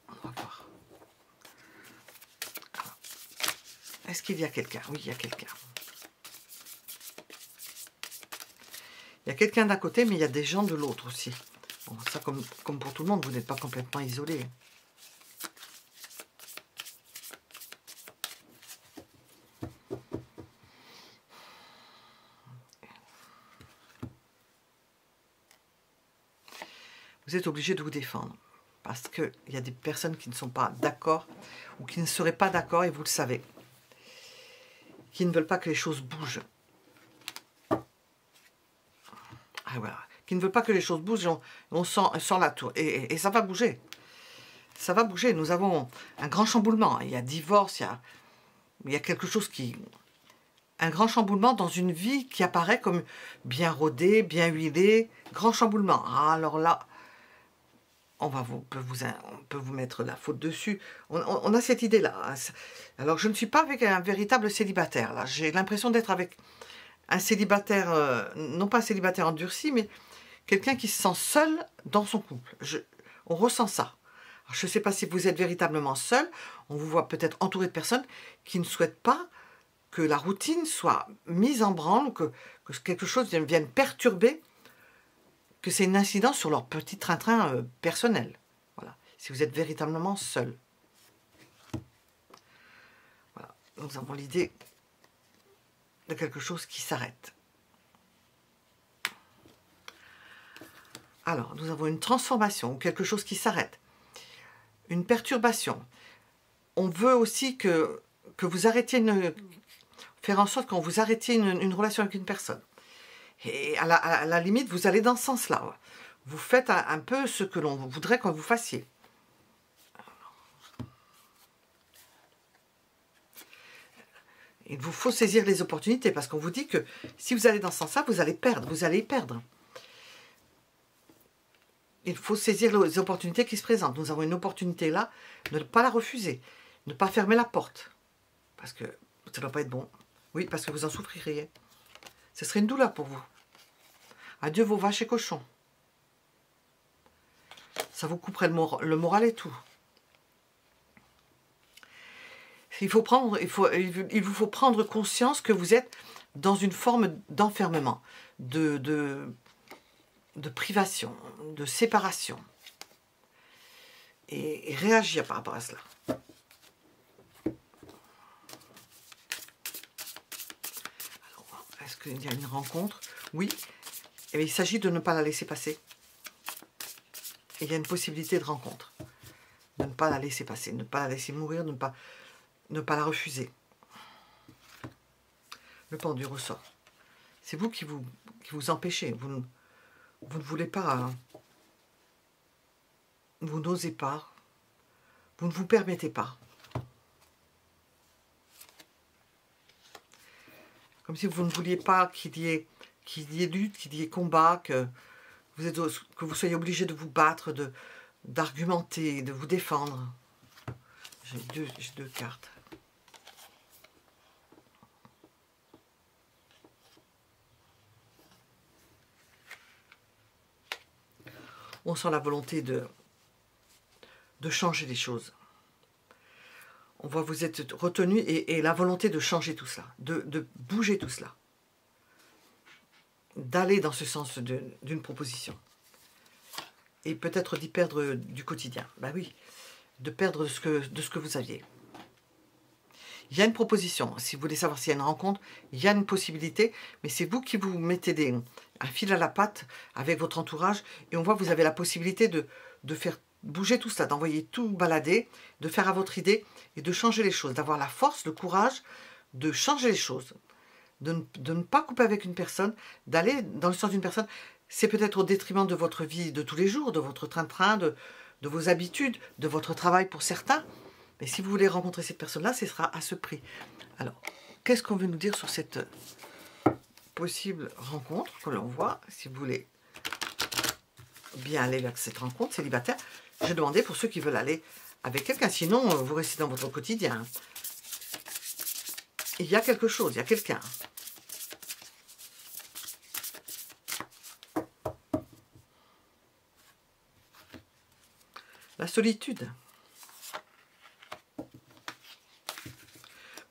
On va voir. Est-ce qu'il y a quelqu'un? Oui, il y a quelqu'un. Il y a quelqu'un d'un côté, mais il y a des gens de l'autre aussi. Bon, ça, comme pour tout le monde, vous n'êtes pas complètement isolé. Vous êtes obligé de vous défendre. Parce qu'il y a des personnes qui ne sont pas d'accord ou qui ne seraient pas d'accord, et vous le savez. Qui ne veulent pas que les choses bougent. Ah, voilà. Qui ne veulent pas que les choses bougent, on sent la tour. Et ça va bouger. Ça va bouger. Nous avons un grand chamboulement. Il y a divorce, il y a quelque chose qui... Un grand chamboulement dans une vie qui apparaît comme bien rodée, bien huilée. Grand chamboulement. Ah, alors là... on peut vous mettre la faute dessus. On a cette idée-là. Alors, je ne suis pas avec un véritable célibataire. Là, j'ai l'impression d'être avec un célibataire, non pas un célibataire endurci, mais quelqu'un qui se sent seul dans son couple. On ressent ça. Alors, je ne sais pas si vous êtes véritablement seul. On vous voit peut-être entouré de personnes qui ne souhaitent pas que la routine soit mise en branle, que quelque chose vienne perturber, que c'est une incidence sur leur petit train-train personnel. Voilà. Si vous êtes véritablement seul. Voilà. Nous avons l'idée de quelque chose qui s'arrête. Alors, nous avons une transformation, quelque chose qui s'arrête. Une perturbation. On veut aussi que vous arrêtiez faire en sorte qu'on vous arrêtiez une relation avec une personne. Et à la limite, vous allez dans ce sens-là. Vous faites un peu ce que l'on voudrait qu'on vous fassiez. Il vous faut saisir les opportunités, parce qu'on vous dit que si vous allez dans ce sens-là, vous allez perdre, vous allez y perdre. Il faut saisir les opportunités qui se présentent. Nous avons une opportunité là, ne pas la refuser, ne pas fermer la porte, parce que ça ne doit pas être bon. Oui, parce que vous en souffririez. Ce serait une douleur pour vous. Adieu vos vaches et cochons. Ça vous couperait le moral et tout. Il vous faut prendre conscience que vous êtes dans une forme d'enfermement, de privation, de séparation. Et réagir par rapport à cela. Alors, est-ce qu'il y a une rencontre? Oui. Et il s'agit de ne pas la laisser passer. Et il y a une possibilité de rencontre. De ne pas la laisser passer, ne pas la laisser mourir, ne pas la refuser. Le pendu ressort. C'est vous qui vous empêchez. Vous ne voulez pas. Vous n'osez pas. Vous ne vous permettez pas. Comme si vous ne vouliez pas qu'il y ait lutte, qu'il y ait combat, que vous soyez obligé de vous battre, d'argumenter, de vous défendre. J'ai deux cartes. On sent la volonté de changer les choses. On voit que vous êtes retenu et la volonté de changer tout cela, de bouger tout cela. D'aller dans ce sens d'une proposition. Et peut-être d'y perdre du quotidien. Ben oui, de perdre de ce que vous aviez. Il y a une proposition. Si vous voulez savoir s'il y a une rencontre, il y a une possibilité, mais c'est vous qui vous mettez un fil à la patte avec votre entourage, et on voit que vous avez la possibilité de faire bouger tout cela, d'envoyer tout balader, de faire à votre idée, et de changer les choses, d'avoir la force, le courage de changer les choses, de ne pas couper avec une personne, d'aller dans le sens d'une personne. C'est peut-être au détriment de votre vie de tous les jours, de votre train-train, de vos habitudes, de votre travail pour certains. Mais si vous voulez rencontrer cette personne-là, ce sera à ce prix. Alors, qu'est-ce qu'on veut nous dire sur cette possible rencontre que l'on voit? Si vous voulez bien aller vers cette rencontre célibataire, j'ai demandé pour ceux qui veulent aller avec quelqu'un. Sinon, vous restez dans votre quotidien. Il y a quelque chose, il y a quelqu'un. La solitude.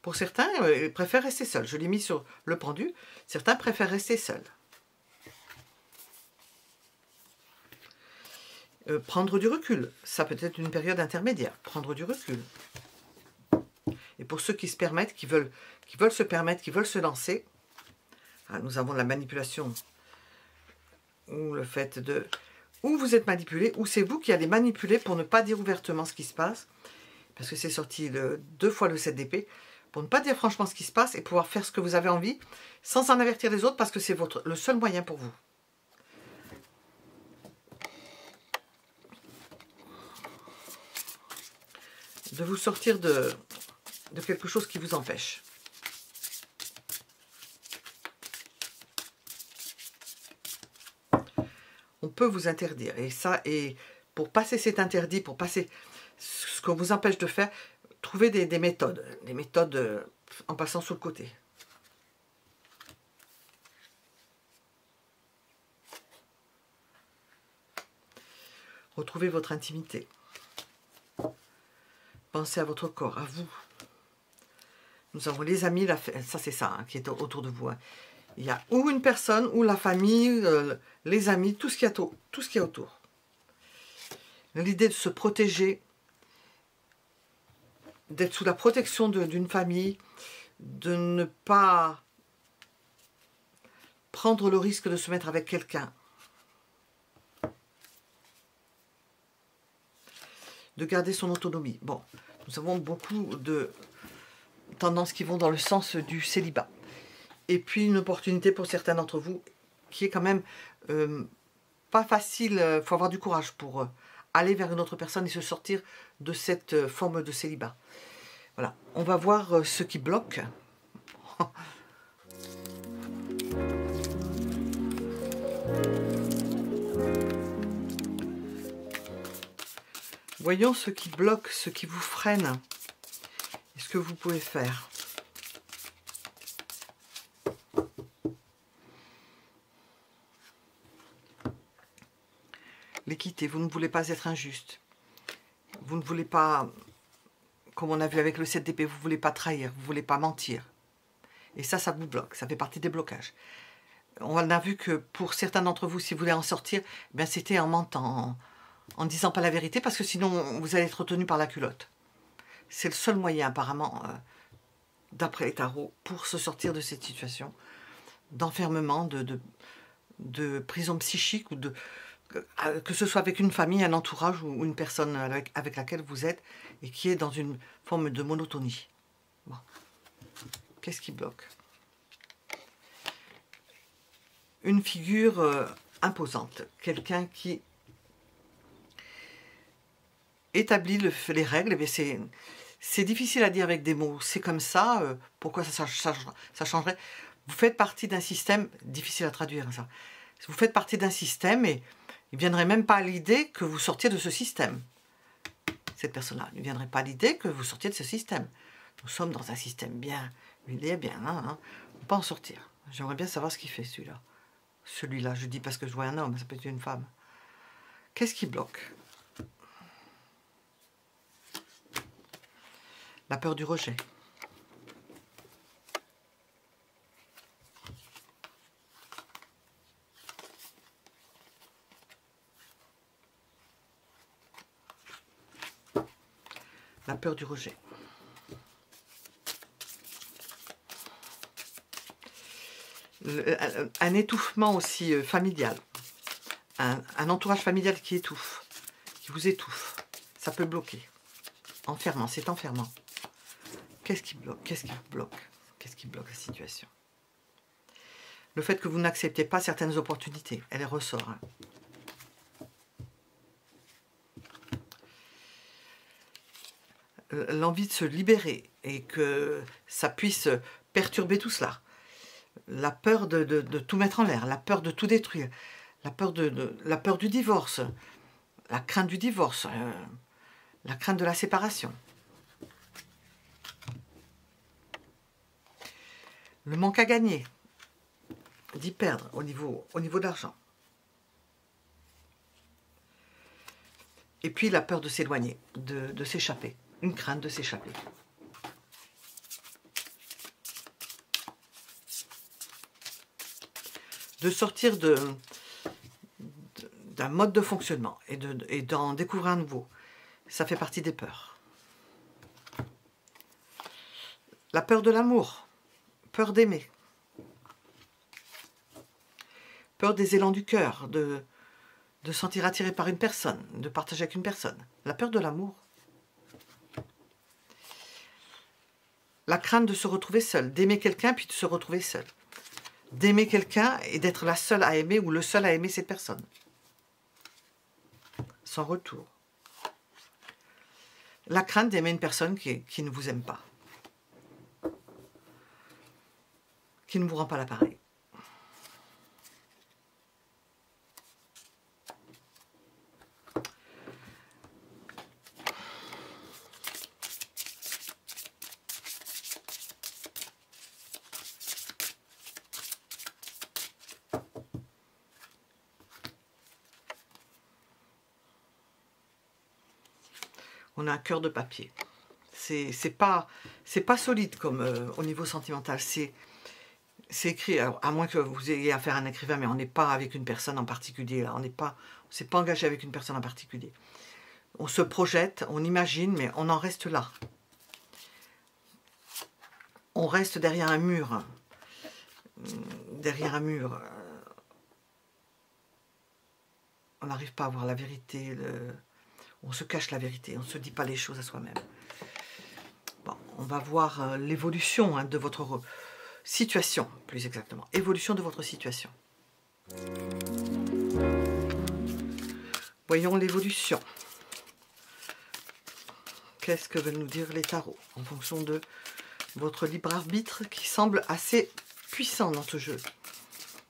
Pour certains, ils préfèrent rester seuls. Je l'ai mis sur le pendu. Certains préfèrent rester seuls. Prendre du recul. Ça peut être une période intermédiaire. Prendre du recul. Et pour ceux qui se permettent, qui veulent se permettre, qui veulent se lancer, nous avons la manipulation. Ou le fait de... Ou vous êtes manipulé, ou c'est vous qui allez manipuler pour ne pas dire ouvertement ce qui se passe. Parce que c'est sorti 2 fois le 7 d'épée. Pour ne pas dire franchement ce qui se passe et pouvoir faire ce que vous avez envie sans en avertir les autres parce que c'est le seul moyen pour vous. De vous sortir de quelque chose qui vous empêche. On peut vous interdire et ça, et pour passer cet interdit, pour passer ce qu'on vous empêche de faire, trouvez des méthodes en passant sur le côté. Retrouvez votre intimité. Pensez à votre corps, à vous. Nous avons les amis, ça c'est ça hein, qui est autour de vous. Hein. Il y a ou une personne, ou la famille, les amis, tout ce qu'il y a autour. L'idée de se protéger, d'être sous la protection d'une famille, de ne pas prendre le risque de se mettre avec quelqu'un. De garder son autonomie. Bon, nous avons beaucoup de tendances qui vont dans le sens du célibat. Et puis une opportunité pour certains d'entre vous qui est quand même pas facile. Il faut avoir du courage pour aller vers une autre personne et se sortir de cette forme de célibat. Voilà, on va voir ce qui bloque. Voyons ce qui bloque, ce qui vous freine, et ce que vous pouvez faire. L'équité, vous ne voulez pas être injuste. Vous ne voulez pas, comme on a vu avec le 7 d'épée, vous ne voulez pas trahir, vous ne voulez pas mentir. Et ça vous bloque, ça fait partie des blocages. On a vu que pour certains d'entre vous, si vous voulez en sortir, ben c'était en mentant, en disant pas la vérité, parce que sinon vous allez être retenu par la culotte. C'est le seul moyen apparemment, d'après les tarots, pour se sortir de cette situation d'enfermement, de prison psychique, ou que ce soit avec une famille, un entourage ou une personne avec laquelle vous êtes et qui est dans une forme de monotonie. Bon. Qu'est-ce qui bloque? Une figure imposante, quelqu'un qui établit les règles. C'est difficile à dire avec des mots, c'est comme ça, pourquoi ça changerait? Vous faites partie d'un système, difficile à traduire ça, vous faites partie d'un système et il ne viendrait même pas à l'idée que vous sortiez de ce système. Cette personne-là ne viendrait pas à l'idée que vous sortiez de ce système. Nous sommes dans un système bien, il est bien, hein, on ne peut pas en sortir. J'aimerais bien savoir ce qu'il fait celui-là. Celui-là, je dis parce que je vois un homme, ça peut être une femme. Qu'est-ce qui bloque? La peur du rejet. La peur du rejet. Un étouffement aussi familial. Un entourage familial qui étouffe, qui vous étouffe. Ça peut bloquer. Enfermant, c'est enfermant. Qu'est-ce qui bloque? Qu'est-ce qui bloque? Qu'est-ce qui bloque la situation? Le fait que vous n'acceptez pas certaines opportunités, elle les ressort. Hein. L'envie de se libérer et que ça puisse perturber tout cela. La peur de tout mettre en l'air, la peur de tout détruire, la peur du divorce, la crainte du divorce, la crainte de la séparation. Le manque à gagner, d'y perdre au niveau de l'argent. Et puis la peur de s'éloigner, de s'échapper, une crainte de s'échapper. De sortir d'un mode de fonctionnement et d'en découvrir un nouveau. Ça fait partie des peurs. La peur de l'amour, peur d'aimer. Peur des élans du cœur, de se sentir attiré par une personne, de partager avec une personne. La peur de l'amour. La crainte de se retrouver seul, d'aimer quelqu'un puis de se retrouver seul. D'aimer quelqu'un et d'être la seule à aimer ou le seul à aimer cette personne. Sans retour. La crainte d'aimer une personne qui ne vous aime pas. Qui ne vous rend pas l'appareil. On a un cœur de papier. C'est pas solide comme au niveau sentimental. C'est écrit, alors, à moins que vous ayez affaire à un écrivain, mais on n'est pas avec une personne en particulier. Là. On s'est pas engagé avec une personne en particulier. On se projette, on imagine, mais on en reste là. On reste derrière un mur. Derrière un mur. On n'arrive pas à voir la vérité. On se cache la vérité. On ne se dit pas les choses à soi-même. Bon, on va voir l'évolution de votre situation, plus exactement. Évolution de votre situation. Voyons l'évolution. Qu'est-ce que veulent nous dire les tarots en fonction de votre libre arbitre qui semble assez puissant dans ce jeu.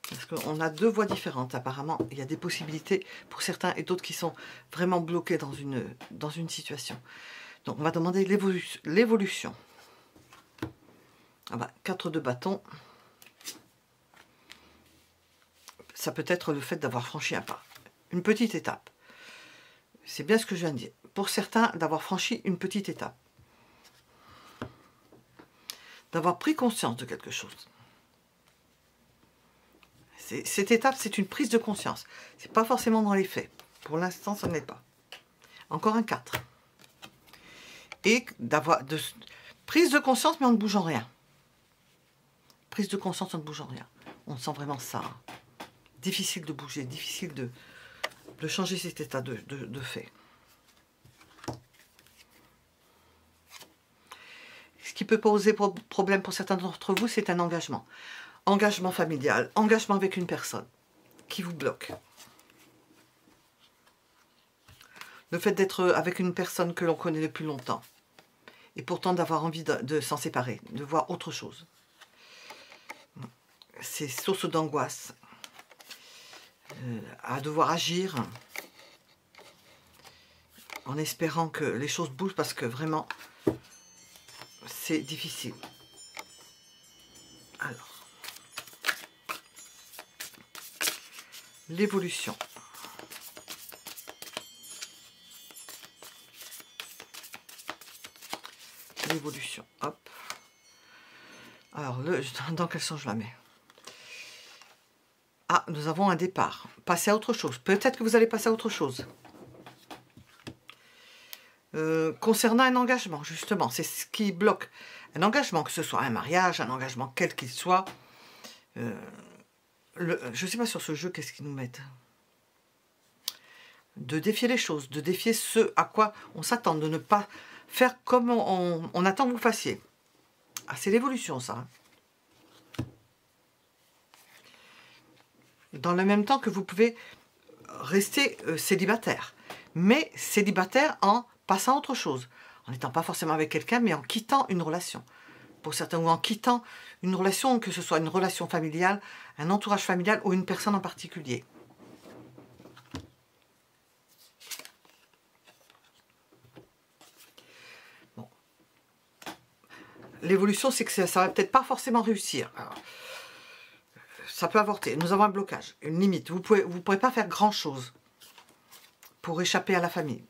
Parce qu'on a deux voies différentes apparemment. Il y a des possibilités pour certains et d'autres qui sont vraiment bloqués dans une situation. Donc on va demander l'évolution. Ah bah, 4 de bâton. Ça peut être le fait d'avoir franchi un pas. Une petite étape. C'est bien ce que je viens de dire. Pour certains, d'avoir franchi une petite étape. D'avoir pris conscience de quelque chose. Cette étape, c'est une prise de conscience. Ce n'est pas forcément dans les faits. Pour l'instant, ça ne l'est pas. Encore un 4. Et d'avoir prise de conscience, mais en ne bougeant rien. Prise de conscience en ne bougeant rien. On sent vraiment ça. Difficile de bouger, difficile de changer cet état de fait. Ce qui peut poser problème pour certains d'entre vous, c'est un engagement. Engagement familial, engagement avec une personne qui vous bloque. Le fait d'être avec une personne que l'on connaît depuis longtemps. Et pourtant d'avoir envie de s'en séparer, de voir autre chose. C'est source d'angoisse. À devoir agir en espérant que les choses bougent parce que vraiment c'est difficile. Alors, l'évolution. L'évolution, hop. Alors, dans quel sens je la mets? Ah, nous avons un départ. Passer à autre chose. Peut-être que vous allez passer à autre chose. Concernant un engagement, justement, c'est ce qui bloque. Un engagement, que ce soit un mariage, un engagement quel qu'il soit. Je ne sais pas sur ce jeu, qu'est-ce qu'ils nous mettent. De défier les choses, de défier ce à quoi on s'attend, de ne pas faire comme on attend que vous fassiez. Ah, c'est l'évolution, ça. Hein. Dans le même temps que vous pouvez rester célibataire. Mais célibataire en passant à autre chose. En n'étant pas forcément avec quelqu'un, mais en quittant une relation. Pour certains, ou en quittant une relation, que ce soit une relation familiale, un entourage familial ou une personne en particulier. Bon. L'évolution, c'est que ça ne va peut-être pas forcément réussir. Alors, ça peut avorter. Nous avons un blocage, une limite. Vous ne pourrez pas faire grand-chose pour échapper à la famille,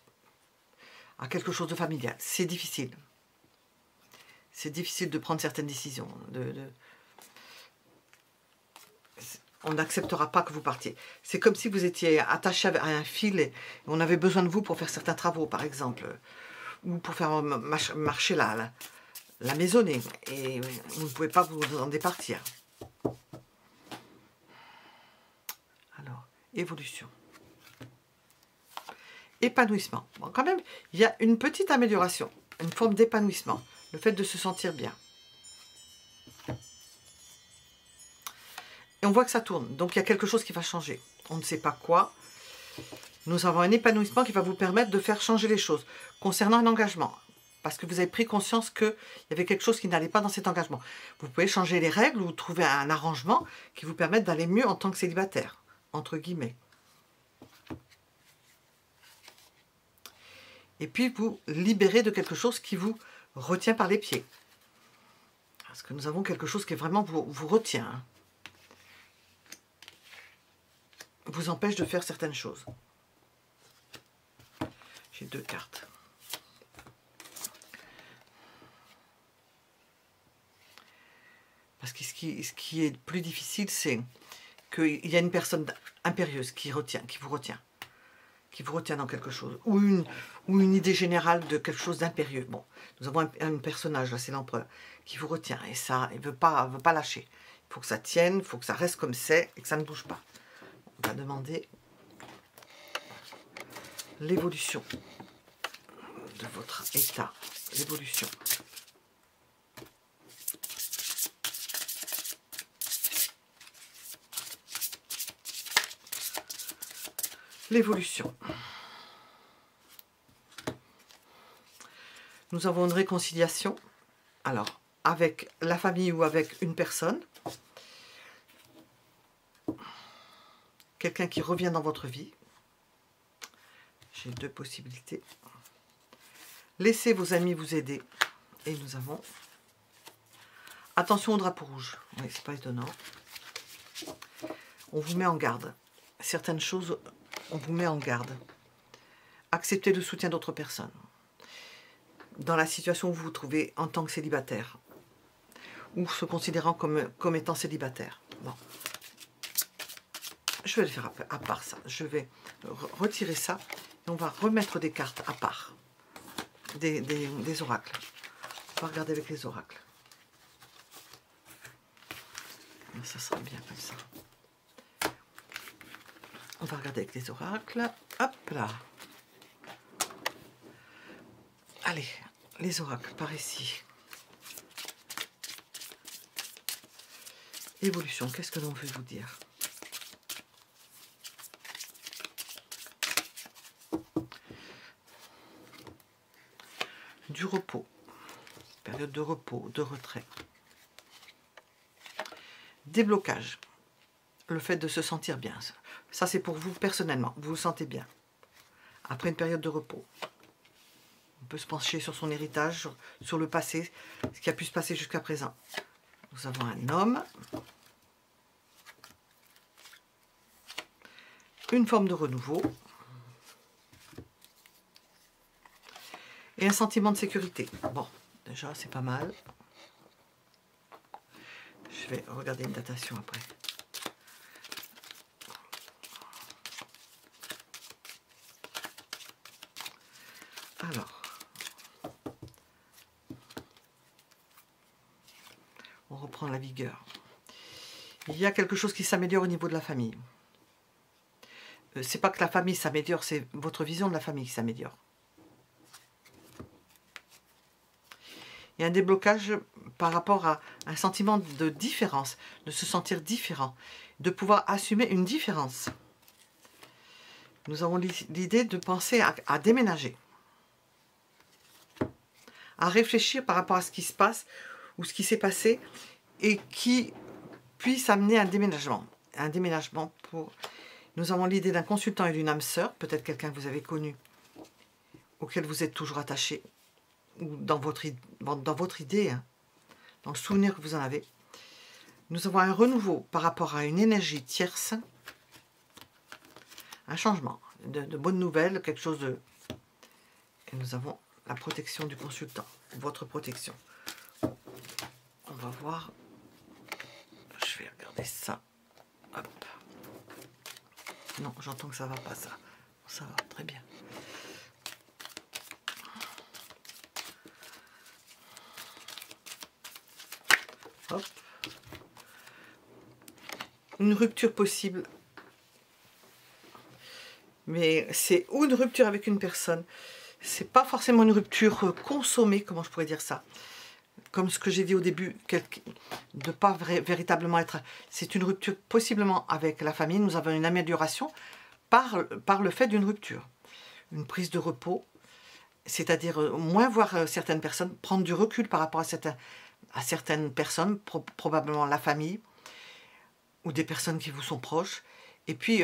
à quelque chose de familial. C'est difficile. C'est difficile de prendre certaines décisions. On n'acceptera pas que vous partiez. C'est comme si vous étiez attaché à un fil et on avait besoin de vous pour faire certains travaux, par exemple. Ou pour faire marcher la maisonnée. Et vous ne pouvez pas vous en départir. Alors, évolution. Épanouissement. Bon, quand même, il y a une petite amélioration. Une forme d'épanouissement. Le fait de se sentir bien. Et on voit que ça tourne. Donc, il y a quelque chose qui va changer. On ne sait pas quoi. Nous avons un épanouissement qui va vous permettre de faire changer les choses. Concernant un engagement. Parce que vous avez pris conscience qu'il y avait quelque chose qui n'allait pas dans cet engagement. Vous pouvez changer les règles ou trouver un arrangement qui vous permette d'aller mieux en tant que célibataire. Entre guillemets. Et puis vous libérez de quelque chose qui vous retient par les pieds. Parce que nous avons quelque chose qui vraiment vous retient. Hein. Vous empêche de faire certaines choses. J'ai 2 cartes. Parce que ce qui est plus difficile, c'est qu'il y a une personne impérieuse qui vous retient dans quelque chose, ou une idée générale de quelque chose d'impérieux. Bon, nous avons un personnage, là, c'est l'empereur, qui vous retient, et ça, il ne veut pas lâcher. Il faut que ça tienne, il faut que ça reste comme c'est, et que ça ne bouge pas. On va demander l'évolution de votre état, l'évolution. L'évolution. Nous avons une réconciliation, alors avec la famille ou avec une personne, quelqu'un qui revient dans votre vie. J'ai deux possibilités. Laissez vos amis vous aider. Et nous avons attention au drapeau rouge. Oui, c'est pas étonnant. On vous met en garde. Certaines choses, on vous met en garde. Acceptez le soutien d'autres personnes. Dans la situation où vous vous trouvez en tant que célibataire. Ou se considérant comme étant célibataire. Bon. Je vais le faire à part ça. Je vais retirer ça. Et on va remettre des cartes à part. Des oracles. On va regarder avec les oracles. Ça sera bien comme ça. On va regarder avec les oracles. Hop là. Allez, les oracles par ici. Évolution, qu'est-ce que l'on veut vous dire? Du repos. Période de repos, de retrait. Déblocage. Le fait de se sentir bien. Ça, c'est pour vous personnellement. Vous vous sentez bien. Après une période de repos. On peut se pencher sur son héritage, sur le passé, ce qui a pu se passer jusqu'à présent. Nous avons un homme. Une forme de renouveau. Et un sentiment de sécurité. Bon, déjà, c'est pas mal. Je vais regarder une datation après. Alors, on reprend la vigueur. Il y a quelque chose qui s'améliore au niveau de la famille. C'est pas que la famille s'améliore, c'est votre vision de la famille qui s'améliore. Il y a un déblocage par rapport à un sentiment de différence, de se sentir différent, de pouvoir assumer une différence. Nous avons l'idée de penser à déménager, à réfléchir par rapport à ce qui se passe ou ce qui s'est passé et qui puisse amener un déménagement. Un déménagement pour... Nous avons l'idée d'un consultant et d'une âme sœur, peut-être quelqu'un que vous avez connu, auquel vous êtes toujours attaché, ou dans votre idée, hein, dans le souvenir que vous en avez. Nous avons un renouveau par rapport à une énergie tierce, un changement, de bonnes nouvelles, quelque chose de... Et nous avons la protection du consultant, votre protection. On va voir, je vais regarder ça. Hop. Non, j'entends que ça va pas, ça. Ça va, très bien. Hop. Une rupture possible. Mais c'est ou une rupture avec une personne. C'est pas forcément une rupture consommée, comment je pourrais dire ça. Comme ce que j'ai dit au début, de pas véritablement être... C'est une rupture possiblement avec la famille. Nous avons une amélioration par le fait d'une rupture. Une prise de repos, c'est-à-dire moins voir certaines personnes, prendre du recul par rapport à certaines personnes, probablement la famille, ou des personnes qui vous sont proches. Et puis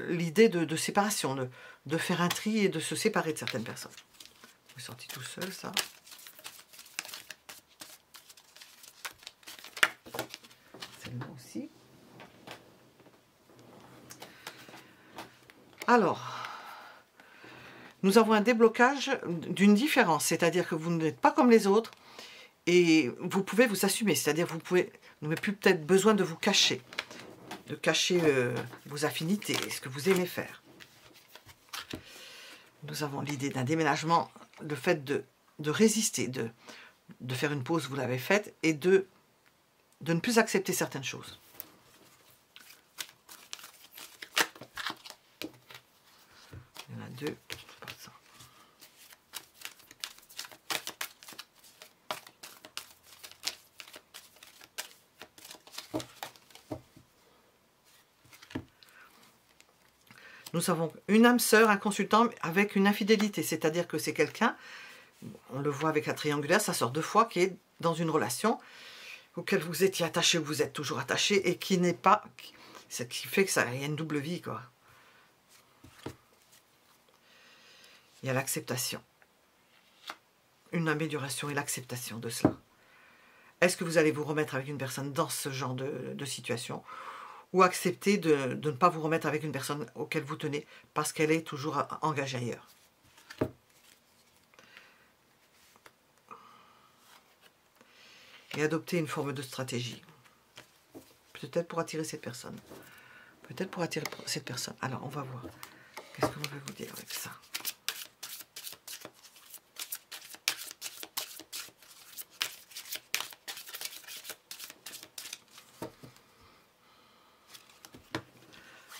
l'idée de séparation, de faire un tri et de se séparer de certaines personnes. C'est sorti tout seul, ça. Celle-là aussi. Alors, nous avons un déblocage d'une différence, c'est-à-dire que vous n'êtes pas comme les autres Et vous pouvez vous assumer, c'est-à-dire vous n'avez plus peut-être besoin de vous cacher, vos affinités, ce que vous aimez faire. Nous avons l'idée d'un déménagement, le fait de résister, de faire une pause, vous l'avez faite, et de ne plus accepter certaines choses. Il y en a deux. Nous avons une âme sœur, un consultant avec une infidélité, c'est-à-dire que c'est quelqu'un, on le voit avec la triangulaire, ça sort 2 fois, qui est dans une relation auquel vous étiez attaché, ou vous êtes toujours attaché, et qui n'est pas, ce qui fait que ça y a une double vie, quoi. Il y a l'acceptation, une amélioration et l'acceptation de cela. Est-ce que vous allez vous remettre avec une personne dans ce genre de situation, ou accepter de ne pas vous remettre avec une personne auquel vous tenez parce qu'elle est toujours engagée ailleurs? Et adopter une forme de stratégie. Peut-être pour attirer cette personne. Peut-être pour attirer cette personne. Alors, on va voir. Qu'est-ce que je vais vous dire avec ça?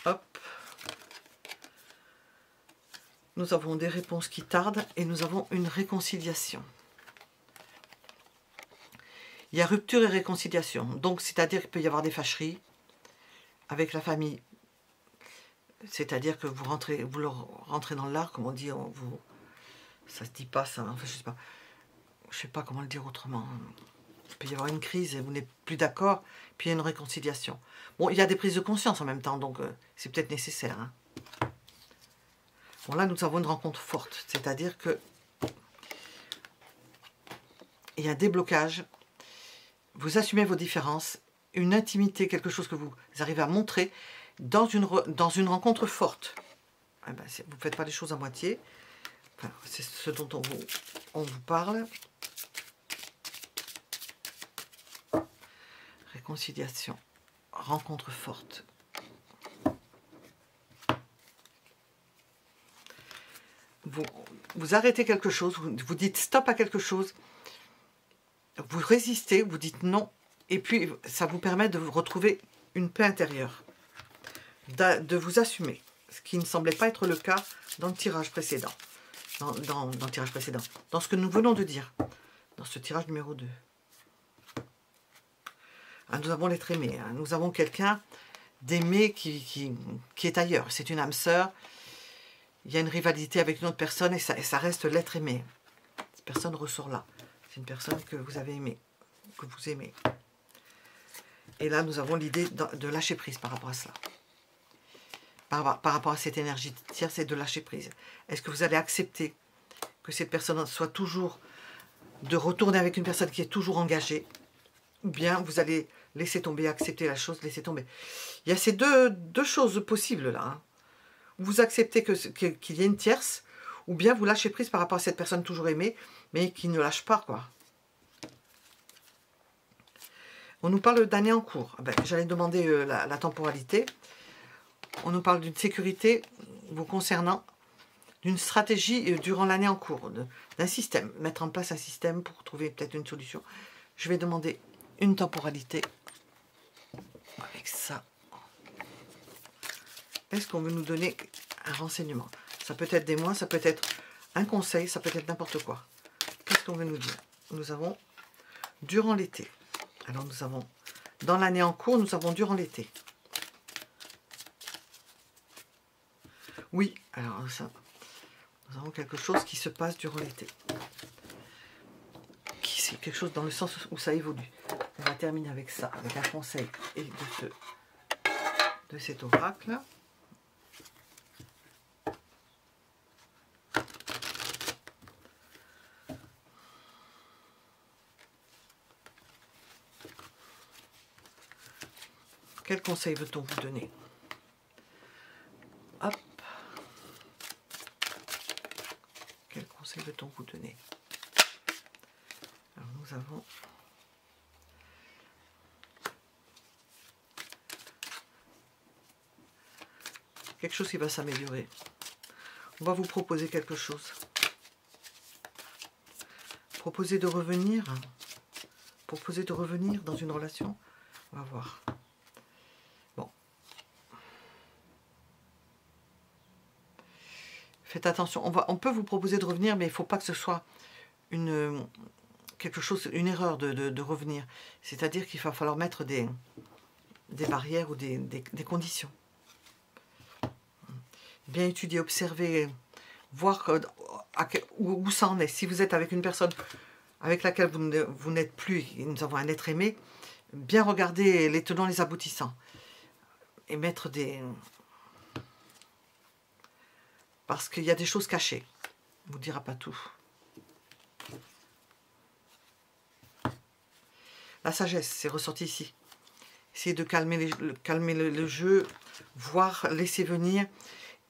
Hop. Nous avons des réponses qui tardent et nous avons une réconciliation. Il y a rupture et réconciliation. Donc, c'est-à-dire qu'il peut y avoir des fâcheries avec la famille. C'est-à-dire que vous rentrez dans l'art, comme on dit, ça se dit pas ça, enfin, je sais pas comment le dire autrement. Il peut y avoir une crise et vous n'êtes plus d'accord, puis il y a une réconciliation. Bon, il y a des prises de conscience en même temps, donc c'est peut-être nécessaire. Hein. Bon, là, nous avons une rencontre forte, c'est-à-dire que il y a un déblocage, vous assumez vos différences, une intimité, quelque chose que vous arrivez à montrer dans une rencontre forte. Eh ben, vous ne faites pas les choses à moitié. Enfin, c'est ce dont on vous parle. Réconciliation, rencontre forte. Vous arrêtez quelque chose, vous dites stop à quelque chose, vous résistez, vous dites non, et puis ça vous permet de retrouver une paix intérieure, de vous assumer, ce qui ne semblait pas être le cas dans le tirage précédent, dans le tirage précédent, dans ce que nous venons de dire, dans ce tirage numéro 2. Ah, nous avons l'être aimé, hein. Nous avons quelqu'un d'aimer qui est ailleurs, c'est une âme sœur, il y a une rivalité avec une autre personne et ça reste l'être aimé. Cette personne ressort là, c'est une personne que vous avez aimée, que vous aimez. Et là, nous avons l'idée de lâcher prise par rapport à cela. Par rapport à cette énergie tierce, c'est de lâcher prise. Est-ce que vous allez accepter que cette personne soit toujours, de retourner avec une personne qui est toujours engagée, ou bien vous allez laisser tomber, accepter la chose, laisser tomber. Il y a ces deux choses possibles là. Hein. Vous acceptez qu'il y ait une tierce, ou bien vous lâchez prise par rapport à cette personne toujours aimée, mais qui ne lâche pas, quoi. On nous parle d'année en cours. Ben, j'allais demander la temporalité. On nous parle d'une sécurité vous concernant, d'une stratégie durant l'année en cours, d'un système, mettre en place un système pour trouver peut-être une solution. Je vais demander une temporalité avec ça. Est-ce qu'on veut nous donner un renseignement? Ça peut être des mois, ça peut être un conseil, ça peut être n'importe quoi. Qu'est-ce qu'on veut nous dire? Nous avons durant l'été. Alors nous avons, dans l'année en cours, nous avons durant l'été. Oui, alors ça, nous avons quelque chose qui se passe durant l'été. C'est quelque chose dans le sens où ça évolue. On va terminer avec ça, avec un conseil et de cet oracle. Quel conseil veut-on vous donner? Hop. Quel conseil veut-on vous donner? Alors, nous nous avons quelque chose qui va s'améliorer. On va vous proposer quelque chose. Proposer de revenir dans une relation. On va voir. Bon. Faites attention. On peut vous proposer de revenir, mais il ne faut pas que ce soit une erreur de revenir. C'est-à-dire qu'il va falloir mettre des barrières ou des conditions. Bien étudier, observer, voir où ça en est. Si vous êtes avec une personne avec laquelle vous n'êtes plus, et nous avons un être aimé, bien regarder les tenants, les aboutissants. Et mettre des... Parce qu'il y a des choses cachées. On ne vous dira pas tout. La sagesse, c'est ressorti ici. Essayez de calmer le jeu, voir, laisser venir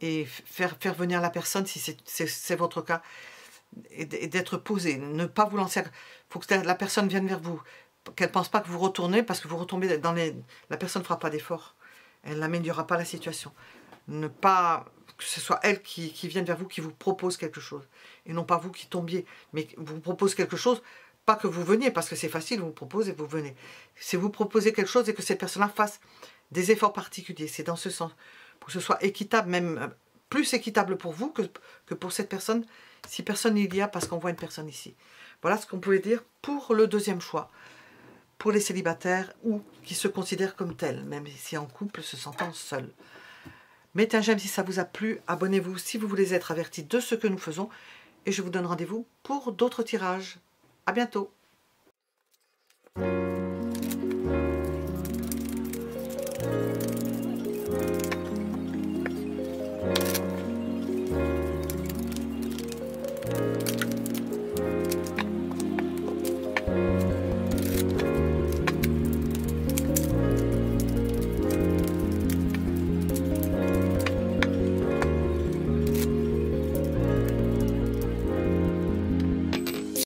et faire venir la personne si c'est votre cas. Et d'être posé, ne pas vous lancer. Il faut que la personne vienne vers vous, qu'elle ne pense pas que vous retournez, parce que vous retombez dans les... La personne ne fera pas d'effort. Elle n'améliorera pas la situation. Ne pas... Que ce soit elle qui vienne vers vous, qui vous propose quelque chose. Et non pas vous qui tombiez, mais vous propose quelque chose. Pas que vous veniez, parce que c'est facile, vous propose et vous venez. Si vous proposez quelque chose et que cette personne-là fasse des efforts particuliers, c'est dans ce sens. Pour que ce soit équitable, même plus équitable pour vous que pour cette personne, si personne il y a, parce qu'on voit une personne ici. Voilà ce qu'on pouvait dire pour le deuxième choix. Pour les célibataires ou qui se considèrent comme tels, même si en couple, se sentant seuls. Mettez un j'aime si ça vous a plu, abonnez-vous si vous voulez être averti de ce que nous faisons, et je vous donne rendez-vous pour d'autres tirages. À bientôt.